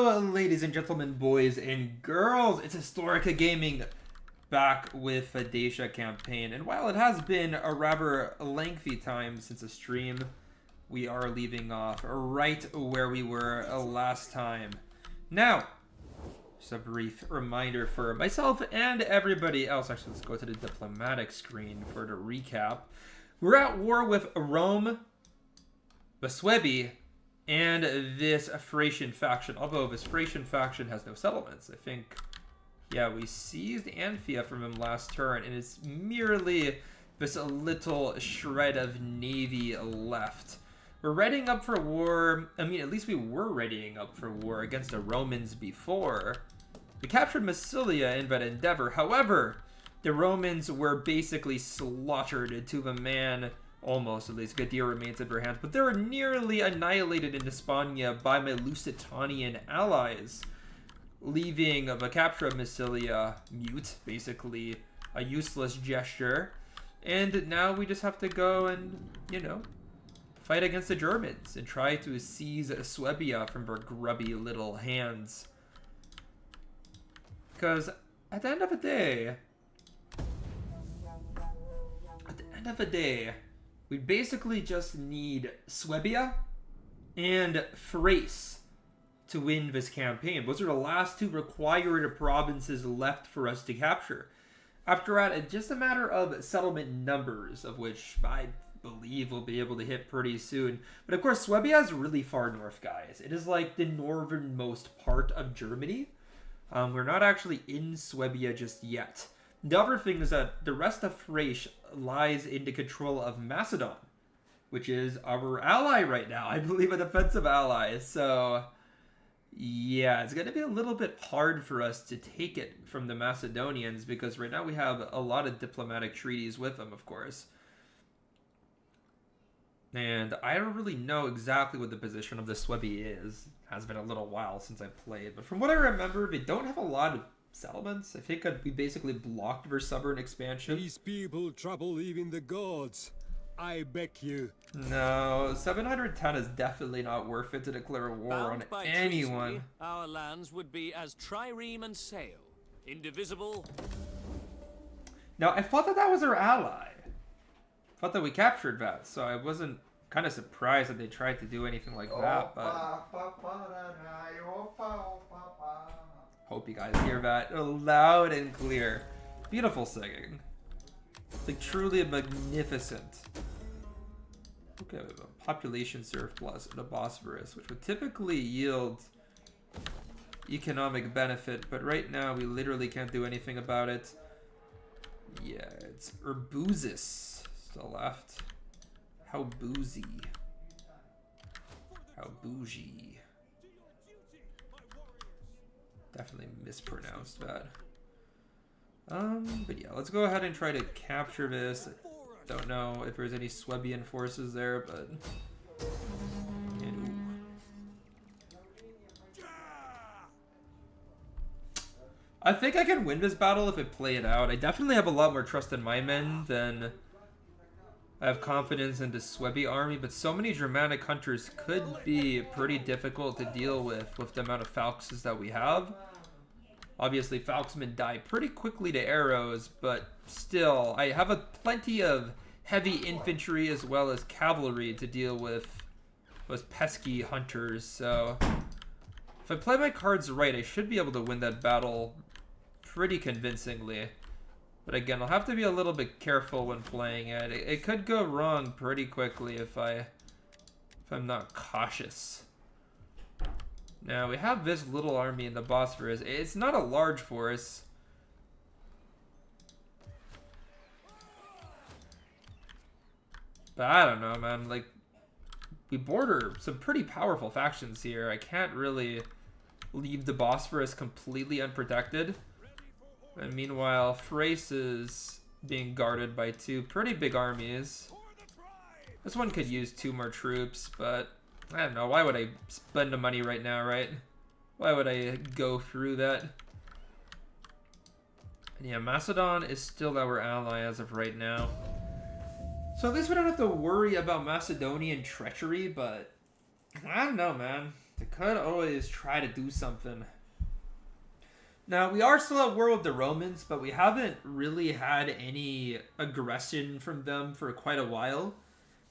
Hello, ladies and gentlemen, boys and girls. It's Historica Gaming back with a Dacia campaign. And while it has been a rather lengthy time since a stream, we are leaving off right where we were last time. Now, just a brief reminder for myself and everybody else. Actually, let's go to the diplomatic screen for the recap. We're at war with Rome, Baswebi, and this Thracian faction. Although this Thracian faction has no settlements. I think, yeah, we seized Anphia from him last turn, and it's merely this little shred of navy left. We're readying up for war. I mean, at least we were readying up for war against the Romans before. We captured Massilia in that endeavor. However, the Romans were basically slaughtered to the man. Almost, at least. Getae remains in their hands. But they were nearly annihilated in Hispania by my Lusitanian allies, leaving the capture of Massilia mute, basically a useless gesture. And now we just have to go and, you know, fight against the Germans and try to seize Swabia from their grubby little hands. Because at the end of the day, we basically just need Swabia and Thrace to win this campaign. Those are the last two required provinces left for us to capture. After that, it's just a matter of settlement numbers, of which I believe we'll be able to hit pretty soon. But of course, Swabia is really far north, guys. It is like the northernmost part of Germany. We're not actually in Swabia just yet. The other thing is that the rest of Thrace lies in the control of Macedon, which is our ally right now. I believe a defensive ally. So, yeah, it's going to be a little bit hard for us to take it from the Macedonians because right now we have a lot of diplomatic treaties with them, of course. And I don't really know exactly what the position of the Swebi is. It has been a little while since I played. But from what I remember, they don't have a lot of settlements. I think we basically blocked their southern expansion. These people trouble even the gods. I beg you. No, 710 is definitely not worth it to declare war on anyone. Treaty, our lands would be as trireme and sail, indivisible. Now, I thought that was our ally. I thought that we captured that, so I wasn't kind of surprised that they tried to do anything like that, but hope you guys hear that loud and clear. Beautiful singing. It's like truly magnificent. Okay, we have a population surplus in the Bosphorus, which would typically yield economic benefit, but right now we literally can't do anything about it. Yeah, it's Urbusis still left. How boozy. How bougie. Definitely mispronounced that. But yeah, let's go ahead and try to capture this. Don't know if there's any Swebian forces there, but yeah. I think I can win this battle if I play it out. I definitely have a lot more trust in my men than I have confidence in the Swebi army, but so many Germanic hunters could be pretty difficult to deal with the amount of Falxes that we have. Obviously, Falxmen die pretty quickly to arrows, but still, I have plenty of heavy infantry as well as cavalry to deal with those pesky hunters. So, if I play my cards right, I should be able to win that battle pretty convincingly. But again, I'll have to be a little bit careful when playing it. It could go wrong pretty quickly if I'm not cautious. Now, we have this little army in the Bosphorus. It's not a large force. But I don't know, man. Like, we border some pretty powerful factions here. I can't really leave the Bosphorus completely unprotected. And meanwhile, Thrace is being guarded by two pretty big armies. This one could use 2 more troops, but I don't know. Why would I spend the money right now, right? Why would I go through that? And yeah, Macedon is still our ally as of right now. So at least we don't have to worry about Macedonian treachery, but I don't know, man. The could always try to do something. Now, we are still at war with the Romans, but we haven't really had any aggression from them for quite a while.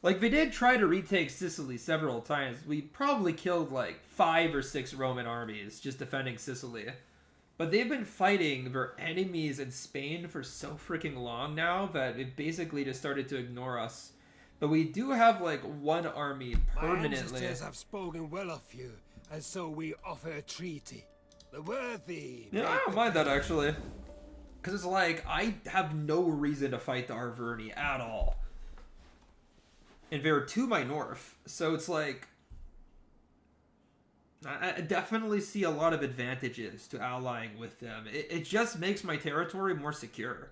Like, they did try to retake Sicily several times. We probably killed, like, 5 or 6 Roman armies just defending Sicily. But they've been fighting their enemies in Spain for so freaking long now that it basically just started to ignore us. But we do have, like, one army permanently. My ancestors have spoken well of you, and so we offer a treaty. The worthy. Yeah, I don't mind that, actually. Because it's like, I have no reason to fight the Arverni at all. And they're to my north. So it's like, I definitely see a lot of advantages to allying with them. It just makes my territory more secure.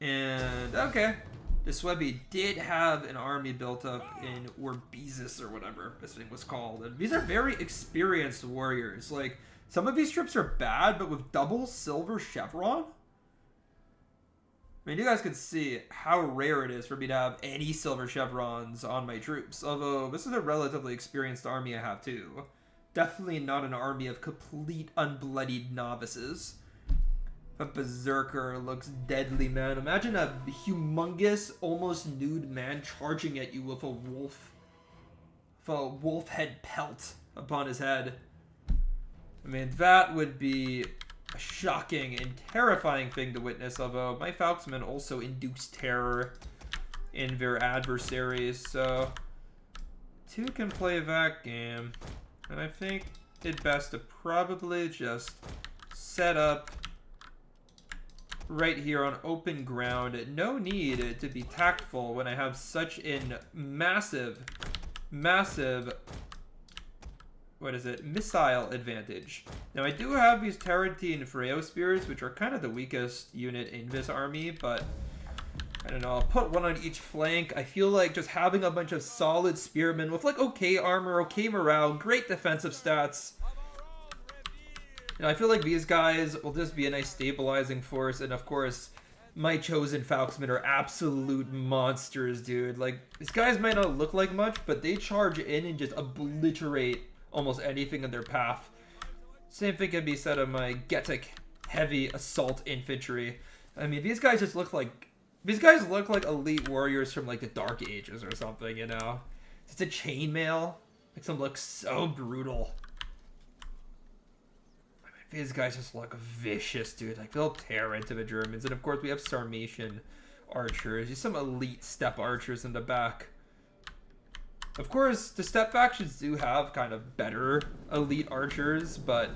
And, okay. The Suebi did have an army built up in Orbesis or whatever this thing was called. And these are very experienced warriors. Like, some of these troops are bad, but with double silver chevron? I mean, you guys can see how rare it is for me to have any silver chevrons on my troops. Although, this is a relatively experienced army I have too. Definitely not an army of complete unbloodied novices. A berserker looks deadly, man. Imagine a humongous, almost nude man charging at you with a wolf head pelt upon his head. I mean, that would be a shocking and terrifying thing to witness, although my Falksmen also induce terror in their adversaries, so 2 can play that game. And I think it's best to probably just set up right here on open ground. No need to be tactful when I have such a massive, missile advantage. Now, I do have these Tarentine Freo Spears, which are kind of the weakest unit in this army, but I don't know, I'll put one on each flank. I feel like just having a bunch of solid spearmen with, like, okay armor, okay morale, great defensive stats. You know, I feel like these guys will just be a nice stabilizing force, and of course, my chosen Falksmen are absolute monsters, dude. Like, these guys might not look like much, but they charge in and just obliterate almost anything in their path. Same thing can be said of my Getae heavy assault infantry. I mean, these guys just look like... These guys look like elite warriors from, like, the Dark Ages or something, you know? It's a chainmail. Makes them look so brutal. I mean, these guys just look vicious, dude. Like, they'll tear into the Germans. And, of course, we have Sarmatian archers. Just some elite steppe archers in the back. Of course, the steppe factions do have kind of better elite archers, but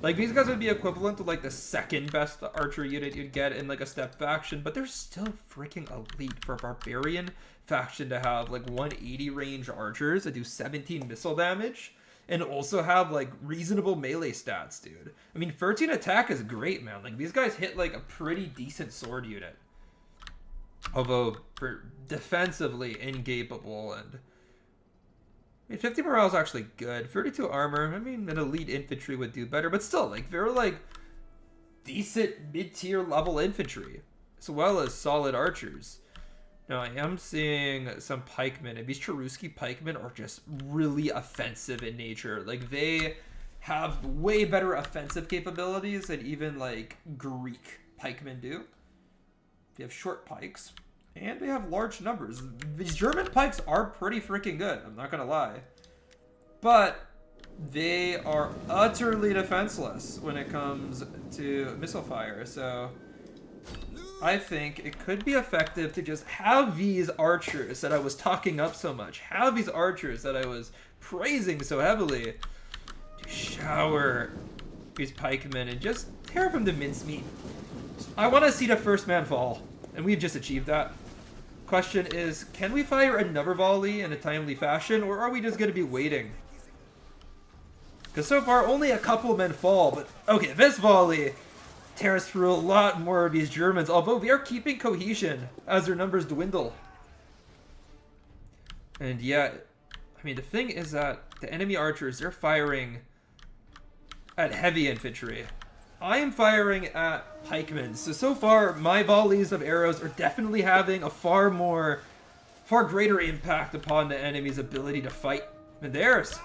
like these guys would be equivalent to like the second best archer unit you'd get in like a steppe faction, but they're still freaking elite for a barbarian faction to have like 180 range archers that do 17 missile damage and also have like reasonable melee stats, dude. I mean, 13 attack is great, man. Like these guys hit like a pretty decent sword unit. Although for defensively incapable, and I mean, 50 morale is actually good. 32 armor, I mean, an elite infantry would do better, but still, like, they're, like, decent mid-tier level infantry, as well as solid archers. Now, I am seeing some pikemen, and these Cherusci pikemen are just really offensive in nature. Like, they have way better offensive capabilities than even, like, Greek pikemen do. They have short pikes. And we have large numbers. These German pikes are pretty freaking good, I'm not gonna lie. But they are utterly defenseless when it comes to missile fire, so I think it could be effective to just have these archers that I was talking up so much, have these archers that I was praising so heavily, to shower these pikemen and just tear them to mincemeat. I want to see the first man fall, and we've just achieved that. Question is, can we fire another volley in a timely fashion, or are we just going to be waiting? Because so far, only a couple men fall, but okay, this volley tears through a lot more of these Germans, although they are keeping cohesion as their numbers dwindle. And yeah, I mean, the thing is that the enemy archers, they're firing at heavy infantry. I am firing at pikemen. So far, my volleys of arrows are definitely having a far more far greater impact upon the enemy's ability to fight than theirs.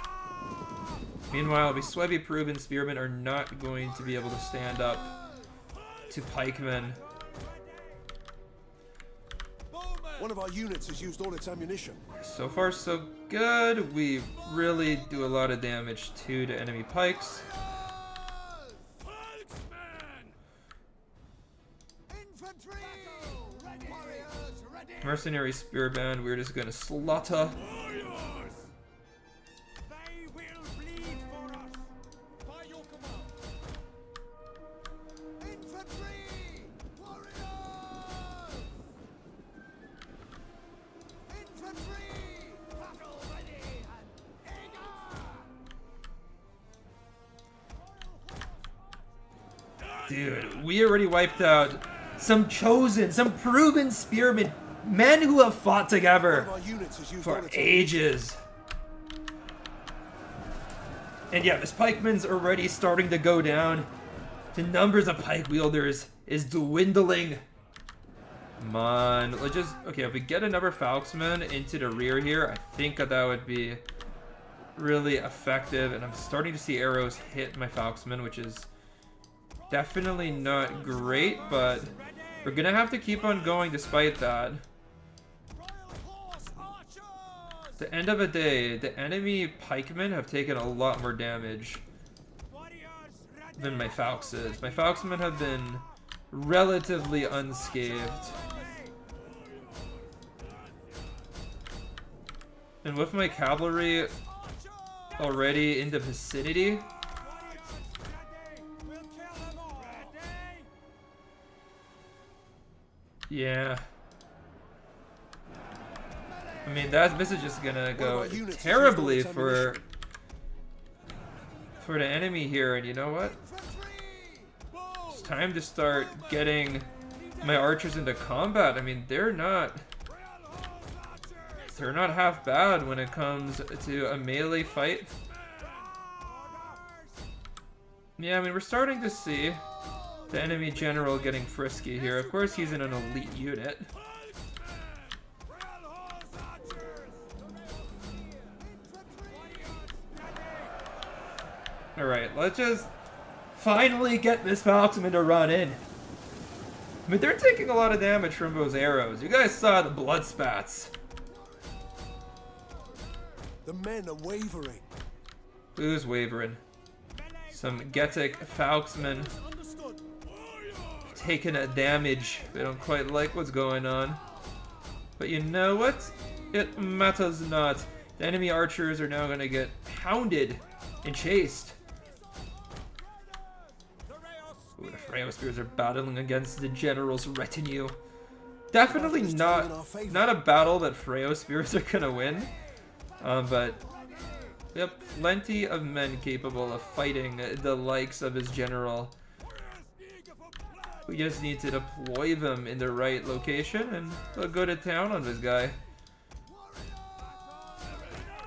Meanwhile, the Swebby proven spearmen are not going to be able to stand up to pikemen. One of our units has used all its ammunition. So far, so good. We really do a lot of damage to the enemy pikes. Mercenary spear band, we're just gonna slaughter. Dude, we already wiped out some chosen, some proven spearmen, men who have fought together for ages. And yeah, this pikeman's already starting to go down. The numbers of pike wielders is dwindling. Come on, let's just, okay, if we get another falxman into the rear here, I think that would be really effective. And I'm starting to see arrows hit my falxman, which is definitely not great, but we're gonna have to keep on going despite that. At the end of the day, the enemy pikemen have taken a lot more damage than my falxes. My falxmen have been relatively unscathed. And with my cavalry already in the vicinity, yeah. I mean, this is just gonna go terribly for the enemy here, and you know what? It's time to start getting my archers into combat. I mean, they're not half bad when it comes to a melee fight. Yeah, I mean, we're starting to see the enemy general getting frisky here. Of course, he's in an elite unit. Alright, let's just finally get this falxman to run in. I mean, they're taking a lot of damage from those arrows. You guys saw the blood spats. The men are wavering. Who's wavering? Some Getae falxmen taking a damage. They don't quite like what's going on. But you know what? It matters not. The enemy archers are now going to get hounded and chased. Ooh, the Freyo spears are battling against the general's retinue. Definitely not a battle that Freyo spears are going to win. But we have plenty of men capable of fighting the likes of his general. We just need to deploy them in the right location, and they'll go to town on this guy.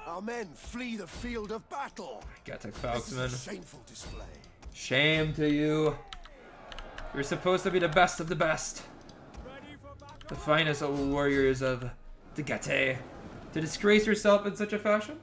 Our men flee the field of battle. Getae falxman. This is a shameful display. Shame to you. You're supposed to be the best of the best. The finest warriors of the Getae. To disgrace yourself in such a fashion?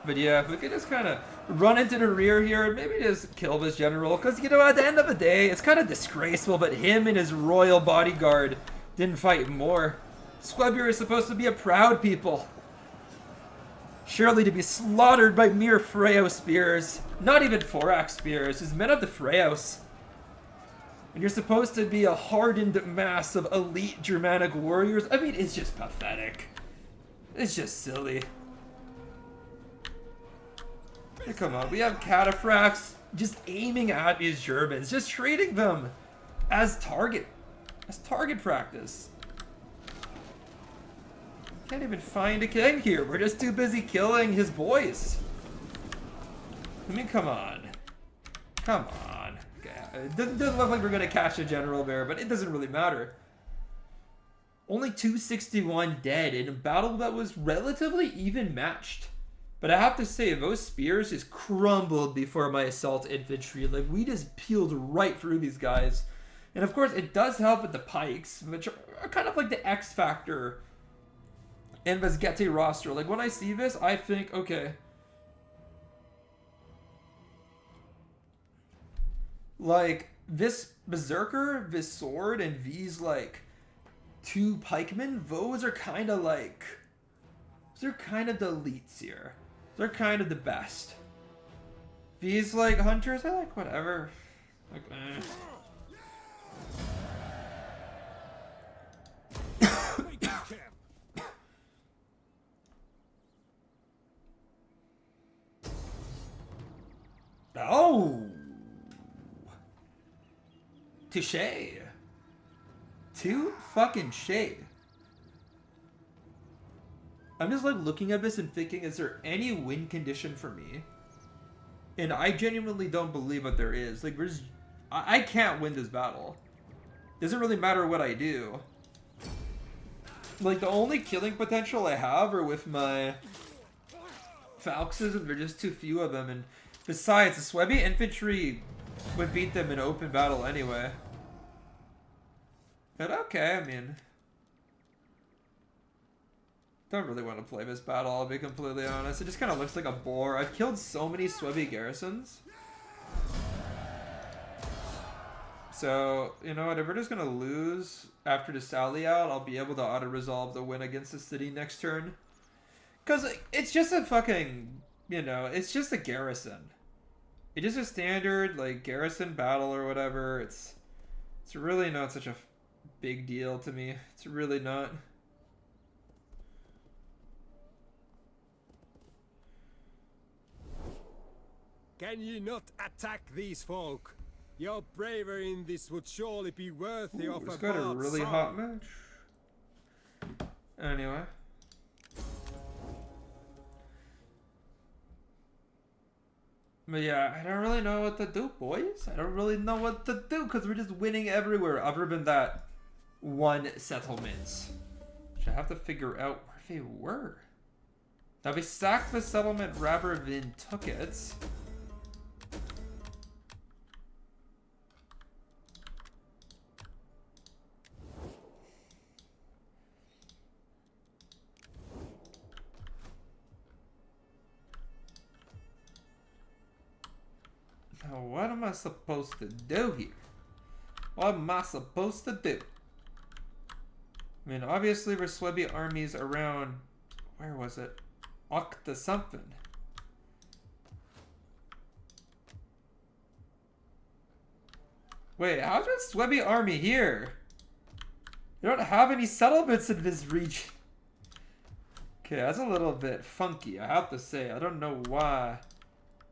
But yeah, if we could just kind of run into the rear here and maybe just kill this general. Because, you know, at the end of the day, it's kind of disgraceful, but him and his royal bodyguard didn't fight more. Swebby is supposed to be a proud people. Surely to be slaughtered by mere Freyo spears. Not even Forax spears, his men of the Freyos. And you're supposed to be a hardened mass of elite Germanic warriors. I mean, it's just pathetic. It's just silly. Hey, come on, we have cataphracts just aiming at these Germans, just treating them as target practice. Can't even find a king here. We're just too busy killing his boys. I mean, come on. Come on. It doesn't look like we're going to catch a general there, but it doesn't really matter. Only 261 dead in a battle that was relatively even matched. But I have to say, those spears just crumbled before my assault infantry. Like, we just peeled right through these guys. And of course, it does help with the pikes, which are kind of like the X factor in this Getae roster. Like, when I see this, I think, okay, like, this Berserker, this sword, and these, like, 2 pikemen, those are kind of like, they're kind of the elites here. They're kind of the best. These, like, hunters, I like whatever. Like, Oh! Touche. 2 fucking shade. I'm just like looking at this and thinking, is there any win condition for me? And I genuinely don't believe that there is. Like, I can't win this battle. Doesn't really matter what I do. Like, the only killing potential I have are with my Falxes, and there are just too few of them. And besides, the Swebby infantry would beat them in open battle anyway. But okay, I mean, don't really want to play this battle, I'll be completely honest. It just kind of looks like a bore. I've killed so many Swebby garrisons. So, you know what, if we're just going to lose after the sally out, I'll be able to auto-resolve the win against the city next turn. Because it's just a fucking, you know, it's just a garrison. It's just a standard, like, garrison battle or whatever. It's really not such a big deal to me. It's really not. Can ye not attack these folk? Your bravery in this would surely be worthy of It's a got a bard's really song. hot match. Anyway. But yeah, I don't really know what to do, boys. I don't really know what to do because we're just winning everywhere other than that 1 settlement. Which I have to figure out where they were. Now, they sacked the settlement rather than took it. Now, what am I supposed to do here? What am I supposed to do? I mean, obviously there's Swebby armies around, where was it? Octa something. Wait, how's there a Swebby army here? You don't have any settlements in this region. Okay, that's a little bit funky, I have to say. I don't know why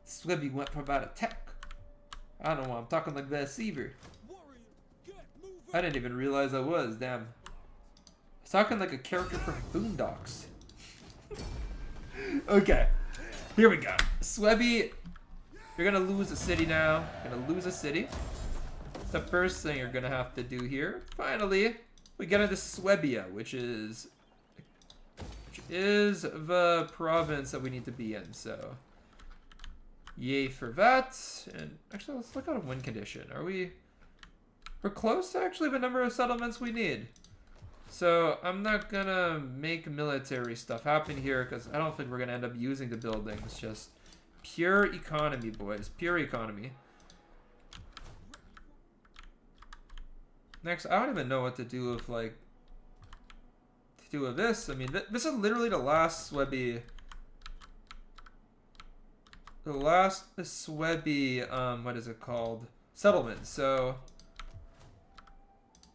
Swebby went for that attack. I don't know why I'm talking like this either. I didn't even realize I was, damn. I was talking like a character from Boondocks. Okay, here we go. Swebby, you're gonna lose a city now. You're gonna lose a city. It's the first thing you're gonna have to do here. Finally, we get into Swebia, which is the province that we need to be in, so yay for that. And actually, let's look at a win condition. We're close to actually the number of settlements we need. So I'm not gonna make military stuff happen here because I don't think we're gonna end up using the buildings. Just pure economy, boys. Pure economy. Next, I don't even know what to do with, like, this. I mean, this is literally the last Swebby. The last Swebby, what is it called? Settlement. So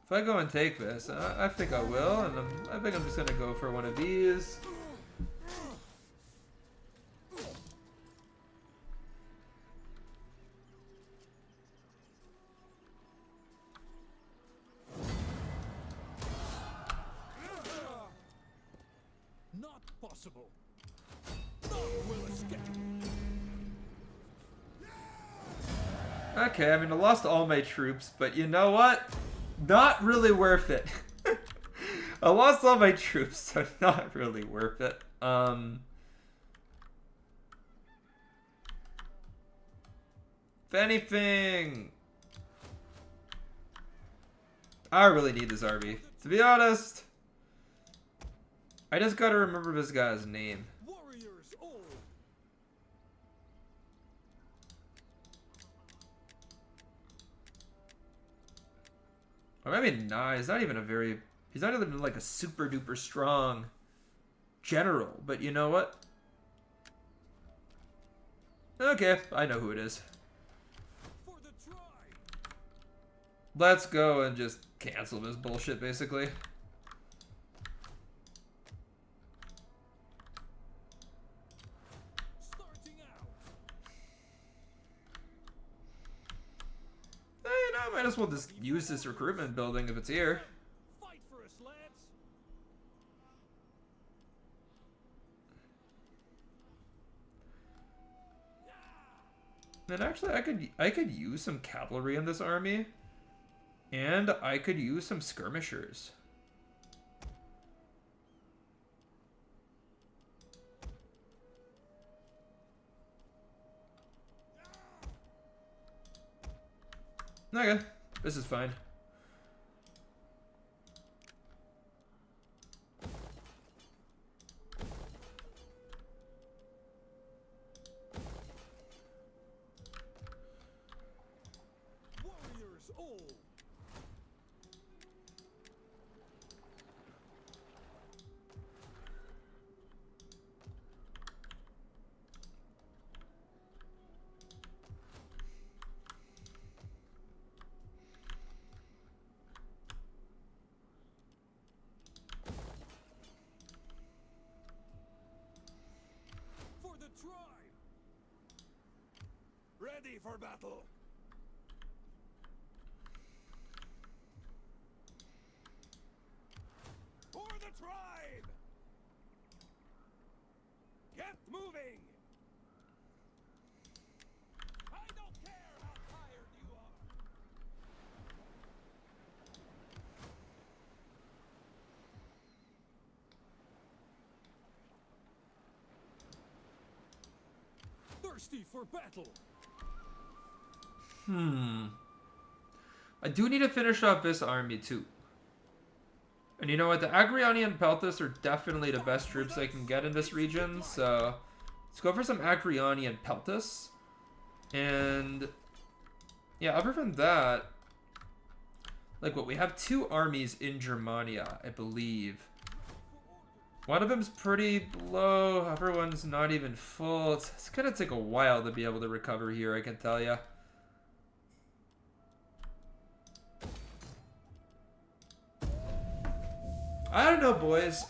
if I go and take this, I think I will, and I think I'm just gonna go for one of these. Not possible. None will escape. Okay, I mean, I lost all my troops, but you know what? Not really worth it. I lost all my troops, so not really worth it. If anything, I really need this army. To be honest, I just gotta remember this guy's name. Warriors all. Or maybe not. He's not even a very... He's not even like a super duper strong general. But you know what? Okay, I know who it is. For the tribe. Let's go and just cancel this bullshit, basically. Starting out. You know, I might as well just use this recruitment building if it's here. Fight for us, lads. And actually, I could use some cavalry in this army, and I could use some skirmishers. Okay, this is fine. Warriors all. For the tribe. Ready for battle. For the tribe. Get moving. I don't care how tired you are. Thirsty for battle. I do need to finish off this army too. And you know what? The Agriani and Peltas are definitely the best troops I can get in this region. So let's go for some Agriani and Peltas. And yeah, other than that, like what, we have two armies in Germania, I believe. One of them's pretty low. Other one's not even full. It's gonna take a while to be able to recover here, I can tell you. I don't know, boys.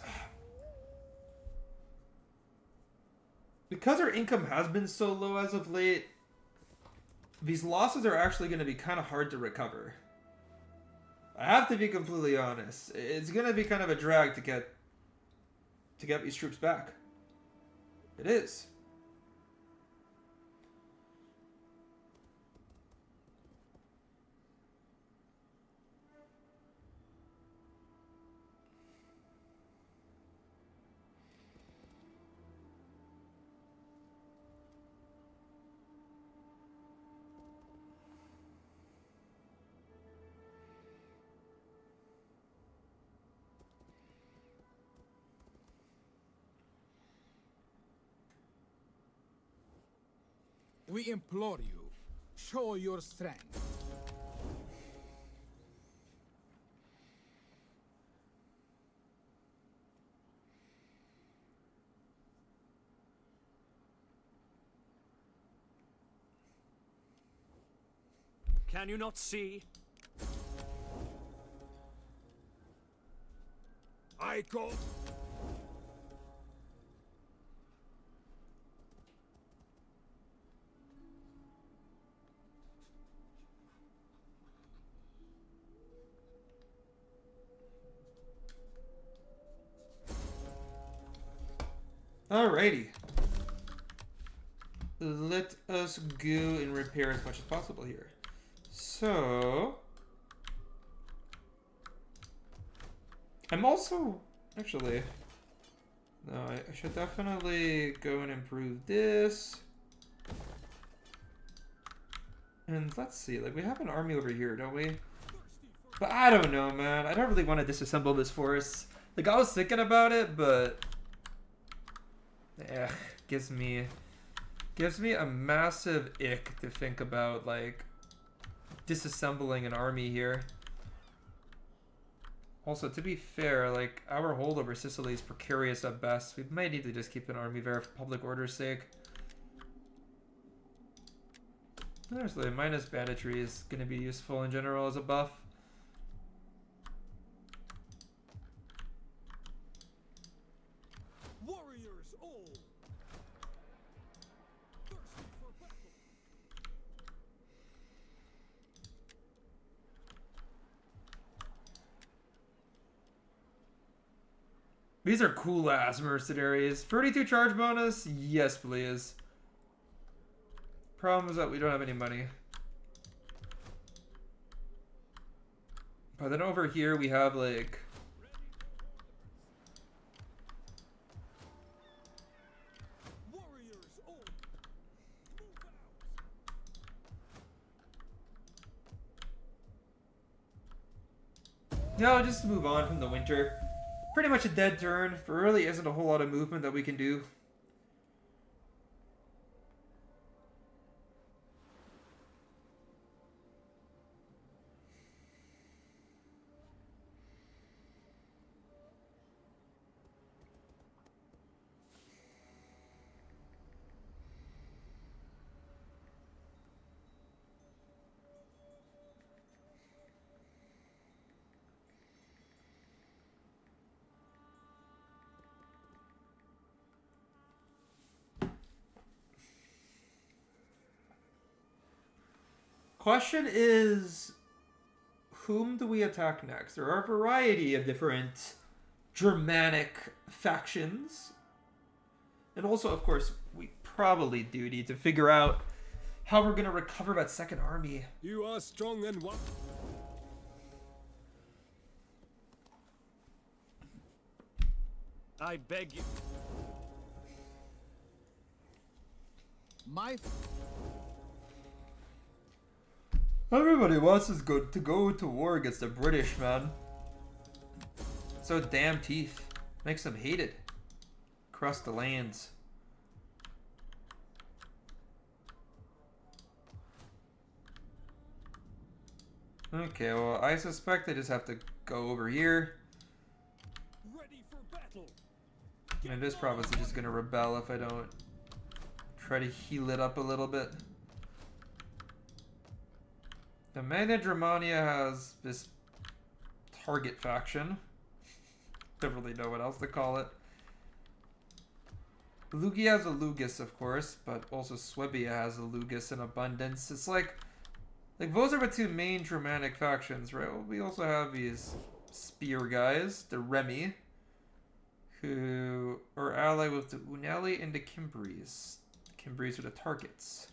Because our income has been so low as of late, these losses are actually going to be kind of hard to recover. I have to be completely honest. It's going to be kind of a drag to get these troops back. It is. We implore you, show your strength. Can you not see? I go. Alrighty. Let us go and repair as much as possible here. So... I'm also... Actually... No, I should definitely go and improve this. And let's see, like, we have an army over here, don't we? But I don't know, man. I don't really want to disassemble this force. Like, I was thinking about it, but... yeah, gives me a massive ick to think about, like, disassembling an army here. Also, to be fair, like, our hold over Sicily is precarious at best. We might need to just keep an army there for public order's sake. There's like minus banditry is going to be useful in general as a buff. Warriors all. Thirsty for battle. These are cool ass mercenaries. 32 charge bonus? Yes, please. Problem is that we don't have any money. But then over here we have like... Warriors all. Move out. Yeah, I'll just move on from the winter. Pretty much a dead turn. There really isn't a whole lot of movement that we can do. Question is, whom do we attack next? There are a variety of different Germanic factions. And also, of course, we probably do need to figure out how we're going to recover that second army. You are strong and one. I beg you. My Everybody wants us to go to war against the British, man. So damn teeth. Makes them hated. Across the lands. Okay, well, I suspect I just have to go over here. Ready for battle. And this province is just gonna rebel if I don't try to heal it up a little bit. The Magna Germania has this target faction. Don't really know what else to call it. Lugia has a Lugus, of course, but also Swabia has a Lugus in abundance. It's like those are the two main Germanic factions, right? Well, we also have these spear guys, the Remi, who are allied with the Unali and the Cimbres. The Cimbres are the targets.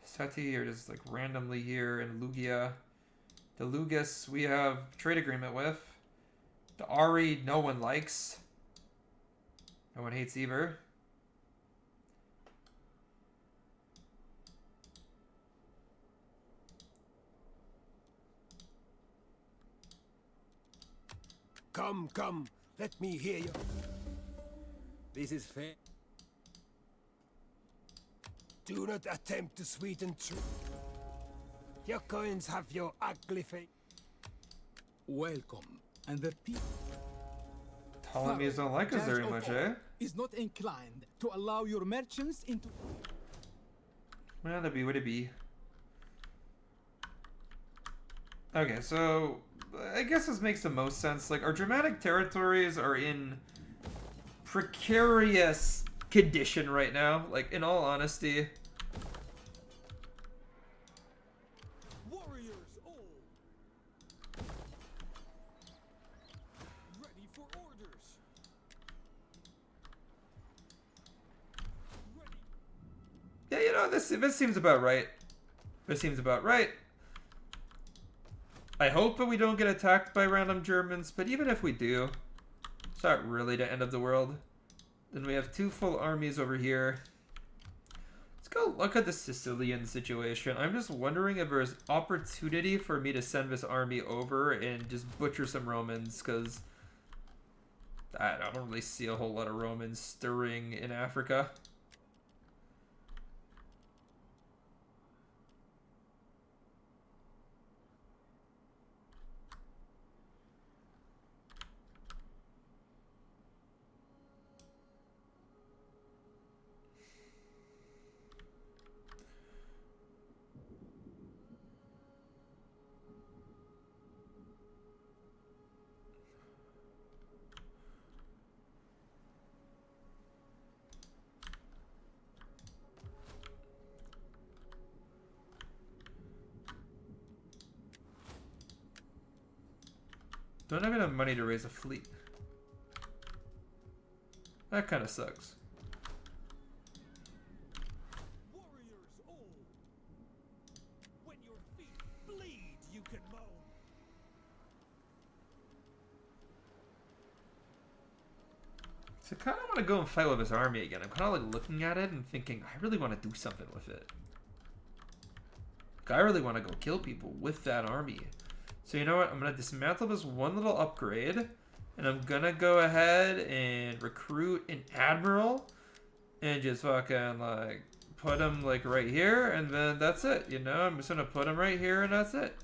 Seti are just like randomly here in Lugia. The Lugus we have trade agreement with. The Ari no one likes. No one hates either. Come, come. Let me hear you. This is fair. Do not attempt to sweeten truth. Your coins have your ugly face. welcome, and the people Ptolemies don't like us Judge very of much, all, eh? is not inclined to allow your merchants into. Well, that'd be what it be. Okay, so I guess this makes the most sense. Like, our Germanic territories are in precarious condition right now. Like, in all honesty. Warriors all. Ready for orders. Ready. Yeah, you know, this seems about right. This seems about right. I hope that we don't get attacked by random Germans, but even if we do, it's not really the end of the world. Then we have two full armies over here. Let's go look at the Sicilian situation. I'm just wondering if there's opportunity for me to send this army over and just butcher some Romans, because I don't really see a whole lot of Romans stirring in Africa. Don't have enough money to raise a fleet. That kind of sucks. Warriors all. When your feet bleed, you can moan. So I kind of want to go and fight with this army again. I'm kind of like looking at it and thinking, I really want to do something with it. Like, I really want to go kill people with that army. So you know what? I'm going to dismantle this one little upgrade. And I'm going to go ahead and recruit an admiral. And just fucking like put him like right here. And then that's it. You know, I'm just going to put him right here and that's it.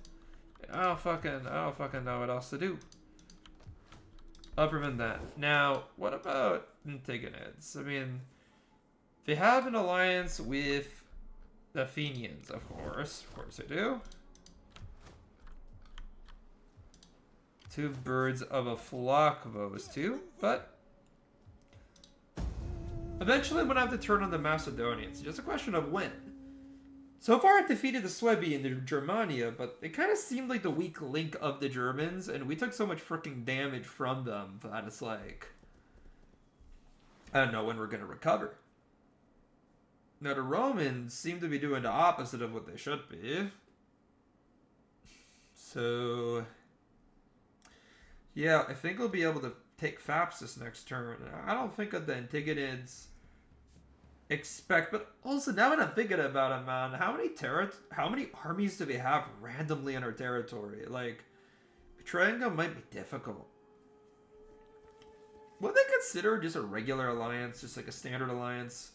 I don't fucking know what else to do. Other than that. Now, what about Antigonids? I mean, they have an alliance with the Athenians, of course. Of course they do. Two birds of a flock of those two, but eventually I'm going to have to turn on the Macedonians. It's just a question of when. So far I've defeated the Suebi and the Germania, but they kind of seemed like the weak link of the Germans, and we took so much freaking damage from them that it's like, I don't know when we're going to recover. Now the Romans seem to be doing the opposite of what they should be. So yeah, I think we'll be able to take Faps this next turn. I don't think that the Antigonids expect, but also now that I'm thinking about it, man, how many armies do we have randomly in our territory? Like, betraying them might be difficult. Would they consider just a regular alliance, just like a standard alliance?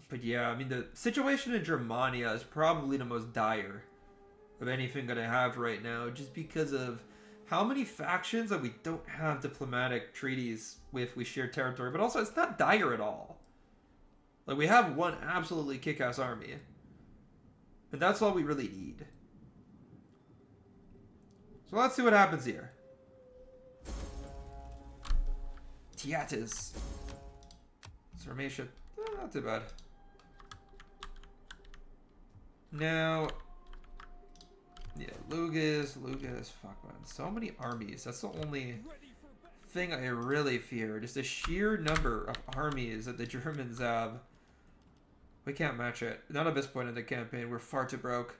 But yeah, I mean, the situation in Germania is probably the most dire of anything that I have right now, just because of how many factions that we don't have diplomatic treaties with. We share territory, but also it's not dire at all. Like, we have one absolutely kick-ass army, and that's all we really need. So let's see what happens here. Tiatis. Sarmatia, not too bad. Now, yeah, Lugas, fuck man, so many armies. That's the only thing I really fear. Just the sheer number of armies that the Germans have. We can't match it. Not at this point in the campaign. We're far too broke.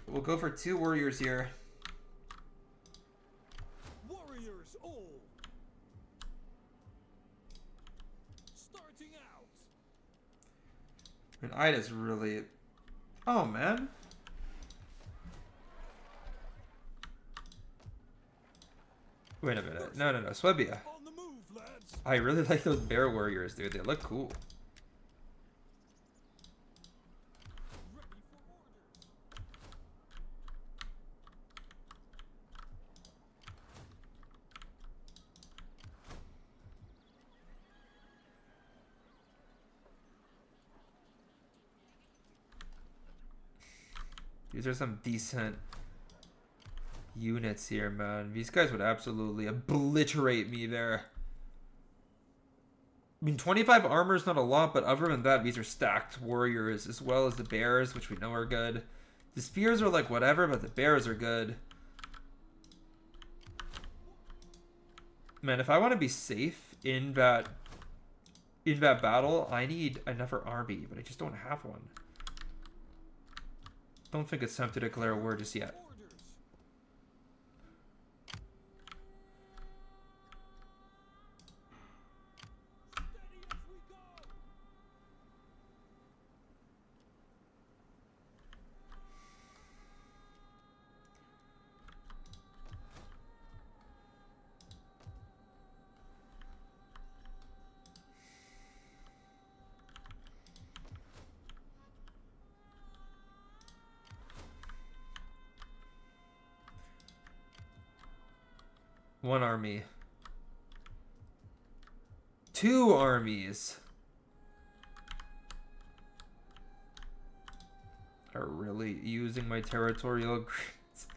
We'll go for 2 warriors here. Warriors all. Starting out. And Ida's really... Oh, man. Wait a minute. No. Swabia. On the move, lads. I really like those bear warriors, dude. They look cool. Ready for orders. These are some decent units here, man. These guys would absolutely obliterate me there. I mean, 25 armor is not a lot, but other than that, these are stacked warriors, as well as the bears, which we know are good. The spears are like whatever, but the bears are good. Man, if I want to be safe in that battle, I need another army, but I just don't have one. Don't think it's time to declare war just yet. 1 army. 2 armies. Are really using my territorial agreements.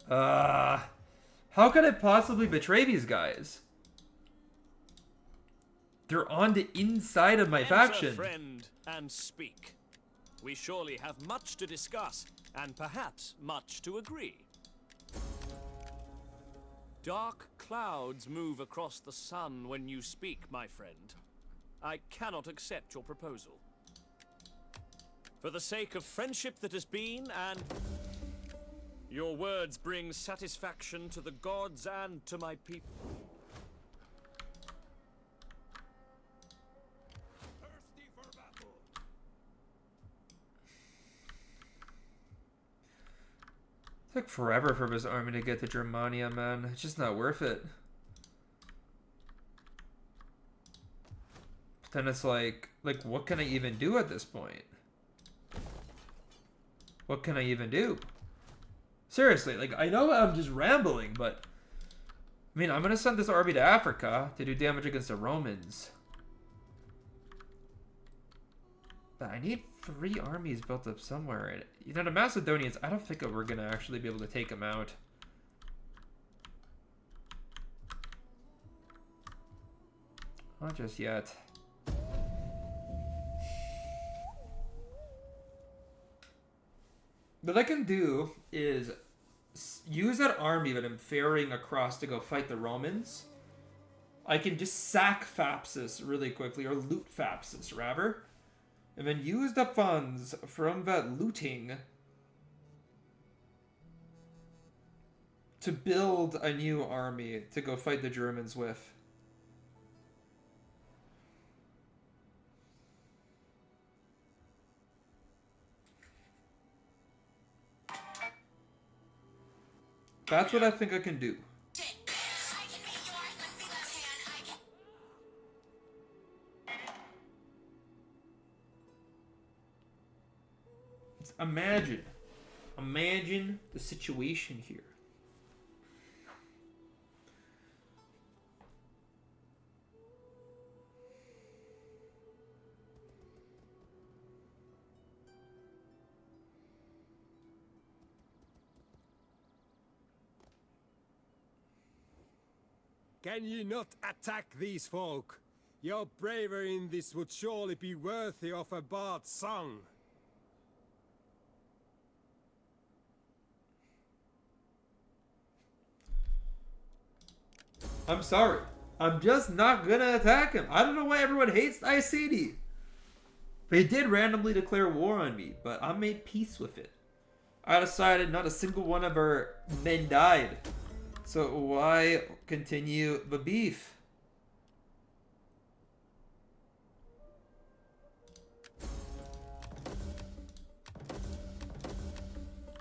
How could I possibly betray these guys? They're on the inside of my faction. Enter, friend, and speak. We surely have much to discuss, and perhaps much to agree. Dark clouds move across the sun when you speak, my friend. I cannot accept your proposal. For the sake of friendship that has been, and your words bring satisfaction to the gods and to my people. Thirsty for battle. It took forever for this army to get to Germania, man. It's just not worth it. But then it's like, what can I even do at this point? What can I even do? Seriously, like, I know I'm just rambling, but... I mean, I'm gonna send this army to Africa to do damage against the Romans. But I need 3 armies built up somewhere. And, you know, the Macedonians, I don't think we're gonna actually be able to take them out. Not just yet. What I can do is use that army that I'm ferrying across to go fight the Romans. I can just sack Thapsus really quickly, or loot Thapsus, rather. And then use the funds from that looting to build a new army to go fight the Germans with. That's what I think I can do. Imagine the situation here. Can ye not attack these folk? Your bravery in this would surely be worthy of a bard's song. I'm sorry. I'm just not gonna attack him. I don't know why everyone hates Iceni. They did randomly declare war on me, but I made peace with it. I decided not a single one of our men died. So why continue the beef?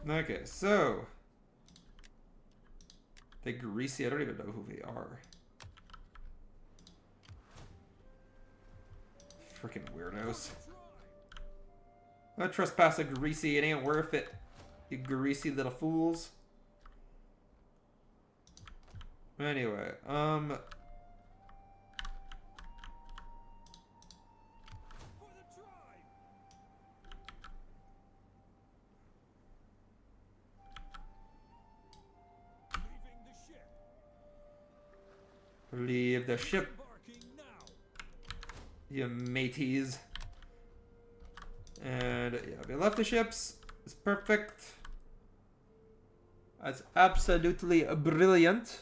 Okay, so the Greasy, I don't even know who they are. Freaking weirdos. I trespass a Greasy, it ain't worth it. You greasy little fools. Anyway, leave the ship, you mateys. And yeah, we left the ships. It's perfect. That's absolutely brilliant.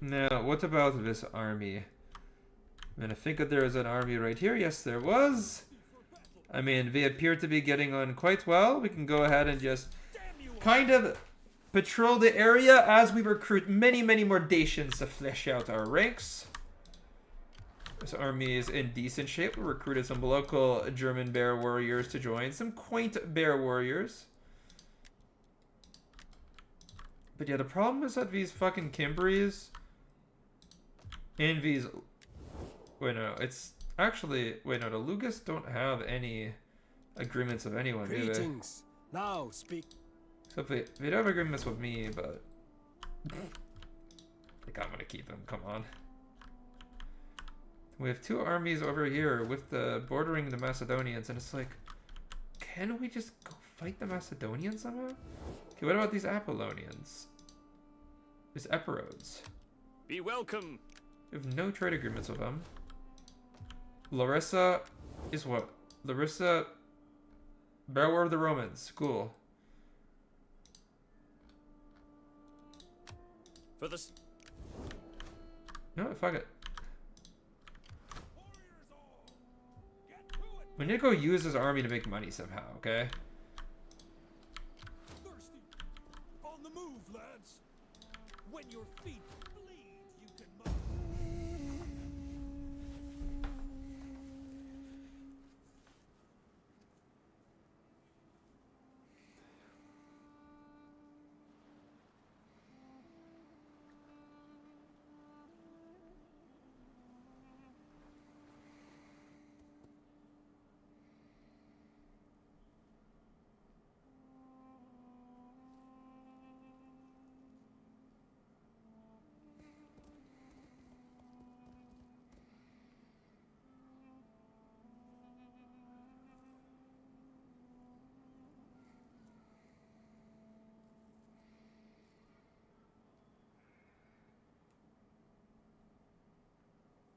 Now, what about this army? I think that there is an army right here. Yes, there was. I mean, they appear to be getting on quite well. We can go ahead and just kind of patrol the area as we recruit many, many more Dacians to flesh out our ranks. This army is in decent shape. We recruited some local German bear warriors to join. Some quaint bear warriors. But yeah, the problem is that these fucking Cimbries Envy's... Wait, no. It's actually... Wait, no. The Lugus don't have any agreements with anyone, do they? Greetings. Now speak. So they don't have agreements with me, but... I think I'm gonna keep them. Come on. We have 2 armies over here with the bordering the Macedonians, and it's like... Can we just go fight the Macedonians somehow? Okay, what about these Apollonians? These Epirodes. Be welcome. We have no trade agreements with them. Larissa is what? Larissa... Bearer of the Romans. Cool. For this. No, fuck it. We need to go use his army to make money somehow, okay? Thirsty. On the move, lads. When your feet bleed, you can move.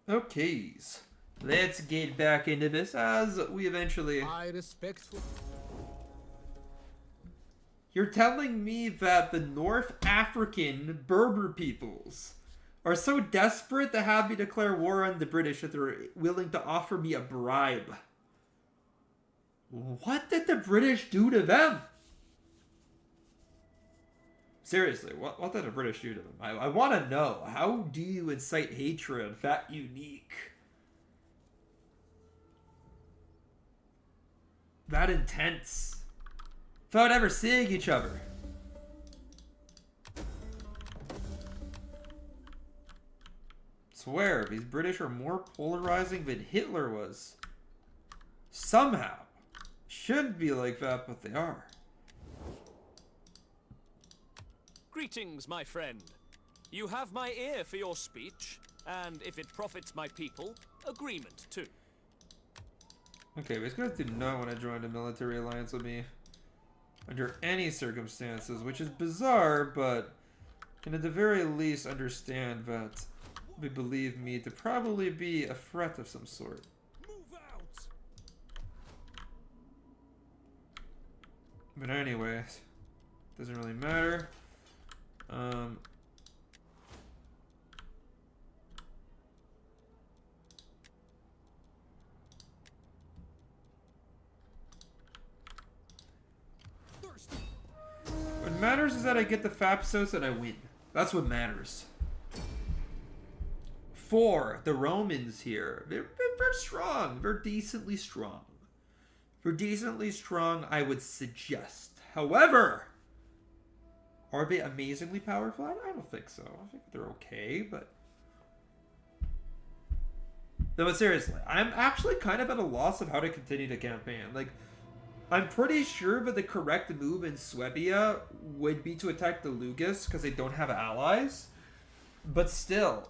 Okay, let's get back into this as we eventually... I respectful. You're telling me that the North African Berber peoples are so desperate to have me declare war on the British that they're willing to offer me a bribe? What did the British do to them? Seriously, what did the British do to them? I want to know. How do you incite hatred that unique? That intense? Without ever seeing each other? Swear, these British are more polarizing than Hitler was. Somehow. Shouldn't be like that, but they are. Greetings, my friend. You have my ear for your speech, and if it profits my people, agreement too. Okay, these guys do not want to join a military alliance with me. Under any circumstances, which is bizarre, but can at the very least understand that they believe me to probably be a threat of some sort. Move out. But anyway, doesn't really matter. Thirsty. What matters is that I get the Fapsos and I win. That's what matters. For the Romans here, they're strong. They're decently strong. They're decently strong, I would suggest. However, are they amazingly powerful? I don't think so. I think they're okay, but... No, but seriously, I'm actually kind of at a loss of how to continue the campaign. Like, I'm pretty sure that the correct move in Suabia would be to attack the Lugus because they don't have allies. But still,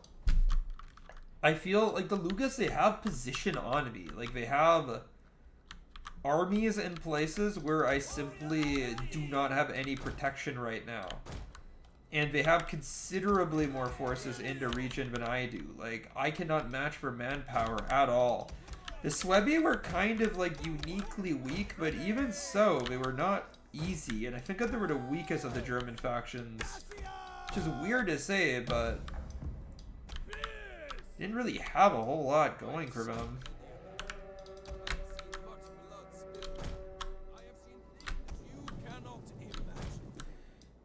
I feel like the Lugus, they have position on me. Like, they have armies in places where I simply do not have any protection right now. And they have considerably more forces in the region than I do. Like, I cannot match for manpower at all. The Suebi were kind of, like, uniquely weak, but even so, they were not easy. And I think that they were the weakest of the German factions. Which is weird to say, but... didn't really have a whole lot going for them.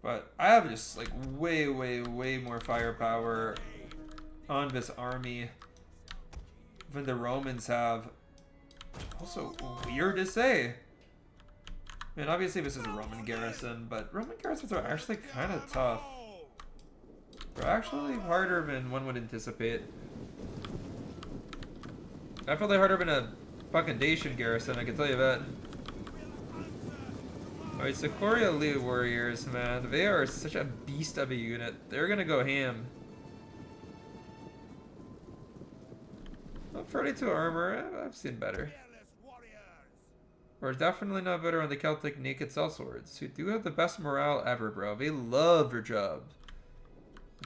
But I have just, like, way more firepower on this army than the Romans have. Also, weird to say. I mean, obviously this is a Roman garrison, but Roman garrisons are actually kind of tough. They're actually harder than one would anticipate. Definitely harder than a fucking Dacian garrison, I can tell you that. Alright, Socoria Elite Warriors, man. They are such a beast of a unit. They're gonna go ham. Oh, 32 armor, I've seen better. We're definitely not better on the Celtic naked sellswords, who do have the best morale ever, bro. They love their job.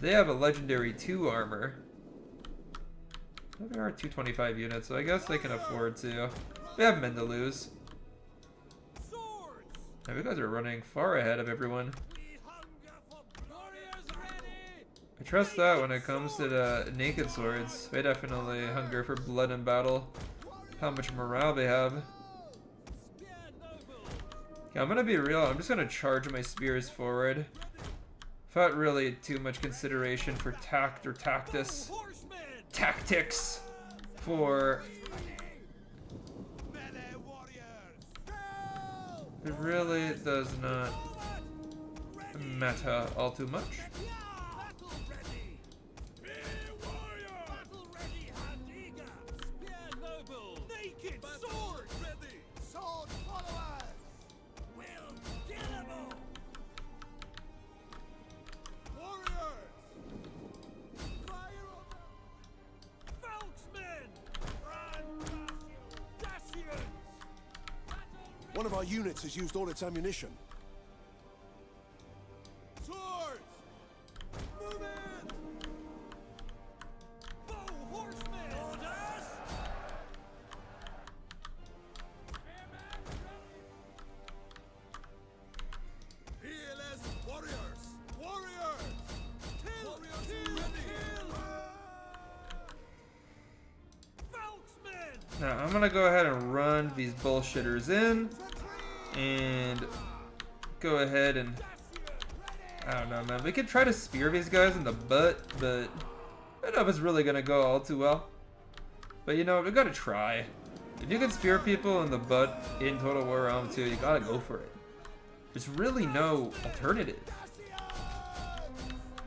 They have a legendary 2 armor. Well, there are 225 units, so I guess they can afford to. They have men to lose. Now, you guys are running far ahead of everyone. I trust that when it comes to the naked swords. They definitely hunger for blood and battle. How much morale they have. Yeah, I'm gonna be real. I'm just gonna charge my spears forward. Without really too much consideration for tact or tactics for... It really does not matter all too much. One of our units has used all its ammunition. Swords! Move it! Bow horsemen! Orders! Fearless warriors! Warriors! Warriors ready! Falksmen! Now, I'm gonna go ahead and run these bullshitters in. And go ahead and... I don't know, man. We could try to spear these guys in the butt, but I don't know if it's really gonna go all too well. But you know, we gotta try. If you can spear people in the butt in Total War Realm 2, you gotta go for it. There's really no alternative.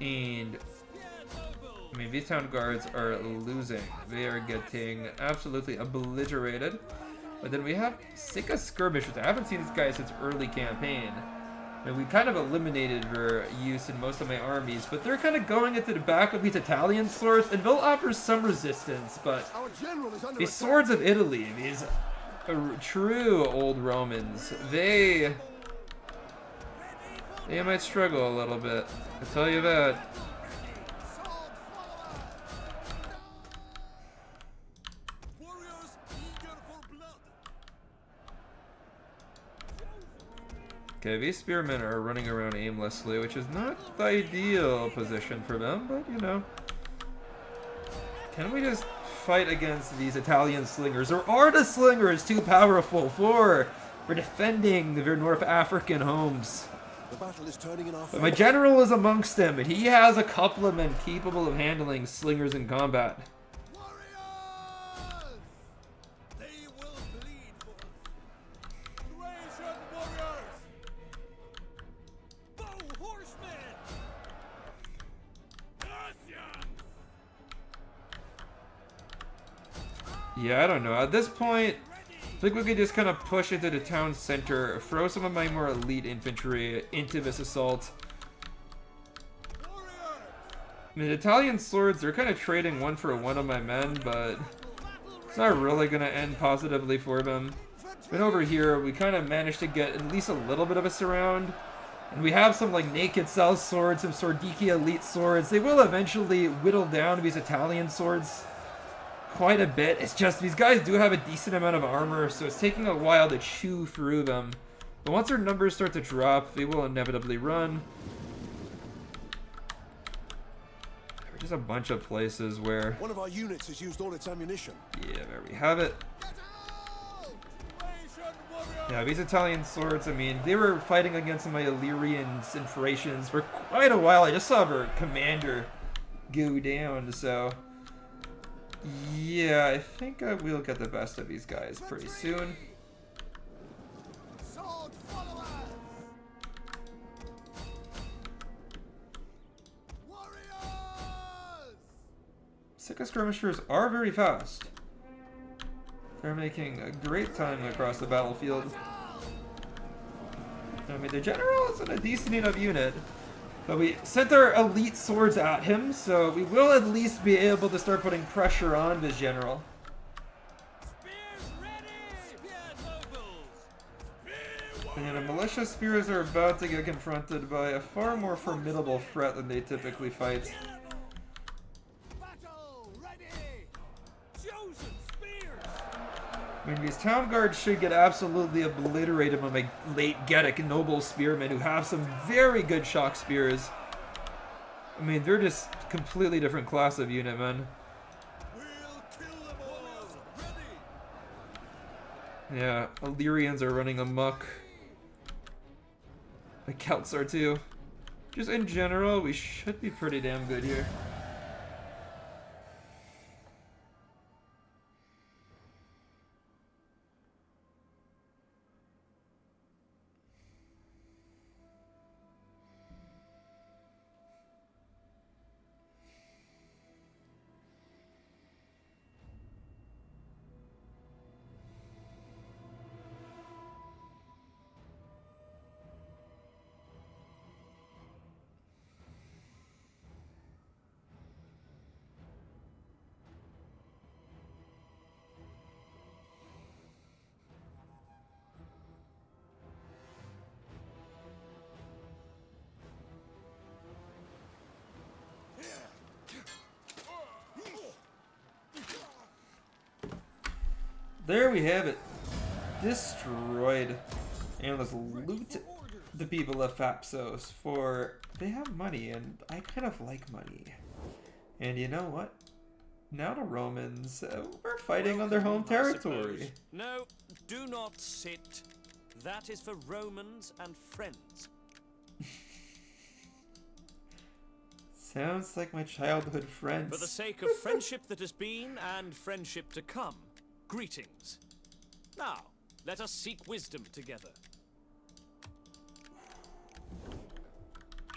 And I mean, these town guards are losing. They are getting absolutely obliterated. But then we have Sika Skirmish, which I haven't seen this guy since early campaign. And we kind of eliminated their use in most of my armies, but they're kind of going into the back of these Italian swords, and they'll offer some resistance, but these swords of Italy, these true old Romans, they might struggle a little bit. I'll tell you that. Okay, these spearmen are running around aimlessly, which is not the ideal position for them, but you know. Can we just fight against these Italian slingers? Or are the slingers too powerful for defending their North African homes? The battle is turning in our But my general is amongst them, and he has a couple of men capable of handling slingers in combat. Yeah, I don't know. At this point, I think we could just kind of push into the town center, throw some of my more elite infantry into this assault. I mean, the Italian swords, they're kind of trading one for one of my men, but it's not really going to end positively for them. But over here, we kind of managed to get at least a little bit of a surround. And we have some like naked cell swords, some Sordiki elite swords. They will eventually whittle down these Italian swords quite a bit. It's just these guys do have a decent amount of armor, so it's taking a while to chew through them. But once their numbers start to drop, they will inevitably run. There are just a bunch of places where... One of our units has used all its ammunition. Yeah, there we have it. Yeah, these Italian swords, I mean, they were fighting against my Illyrians and Thracians for quite a while. I just saw their commander go down, so... Yeah, I think we'll get the best of these guys pretty soon. Sika skirmishers are very fast. They're making a great time across the battlefield. I mean, the general isn't a decent enough unit, but we sent our elite swords at him, so we will at least be able to start putting pressure on this general. Spears ready! Spear nobles! And the militia spears are about to get confronted by a far more formidable threat than they typically fight. Battle ready! Chosen spears! I mean, these town guards should get absolutely obliterated by my late Getae noble spearmen who have some very good shock spears. I mean, they're just completely different class of unit, man. We'll kill them all! Ready! Yeah, Illyrians are running amok. The Celts are too. Just in general, we should be pretty damn good here. There we have it. Destroyed. And let's loot the people of Thapsos, for they have money, and I kind of like money. And you know what? Now the Romans, we're fighting on their home territory. No, do not sit. That is for Romans and friends. Sounds like my childhood friends. For the sake of friendship that has been and friendship to come, greetings. Now, let us seek wisdom together.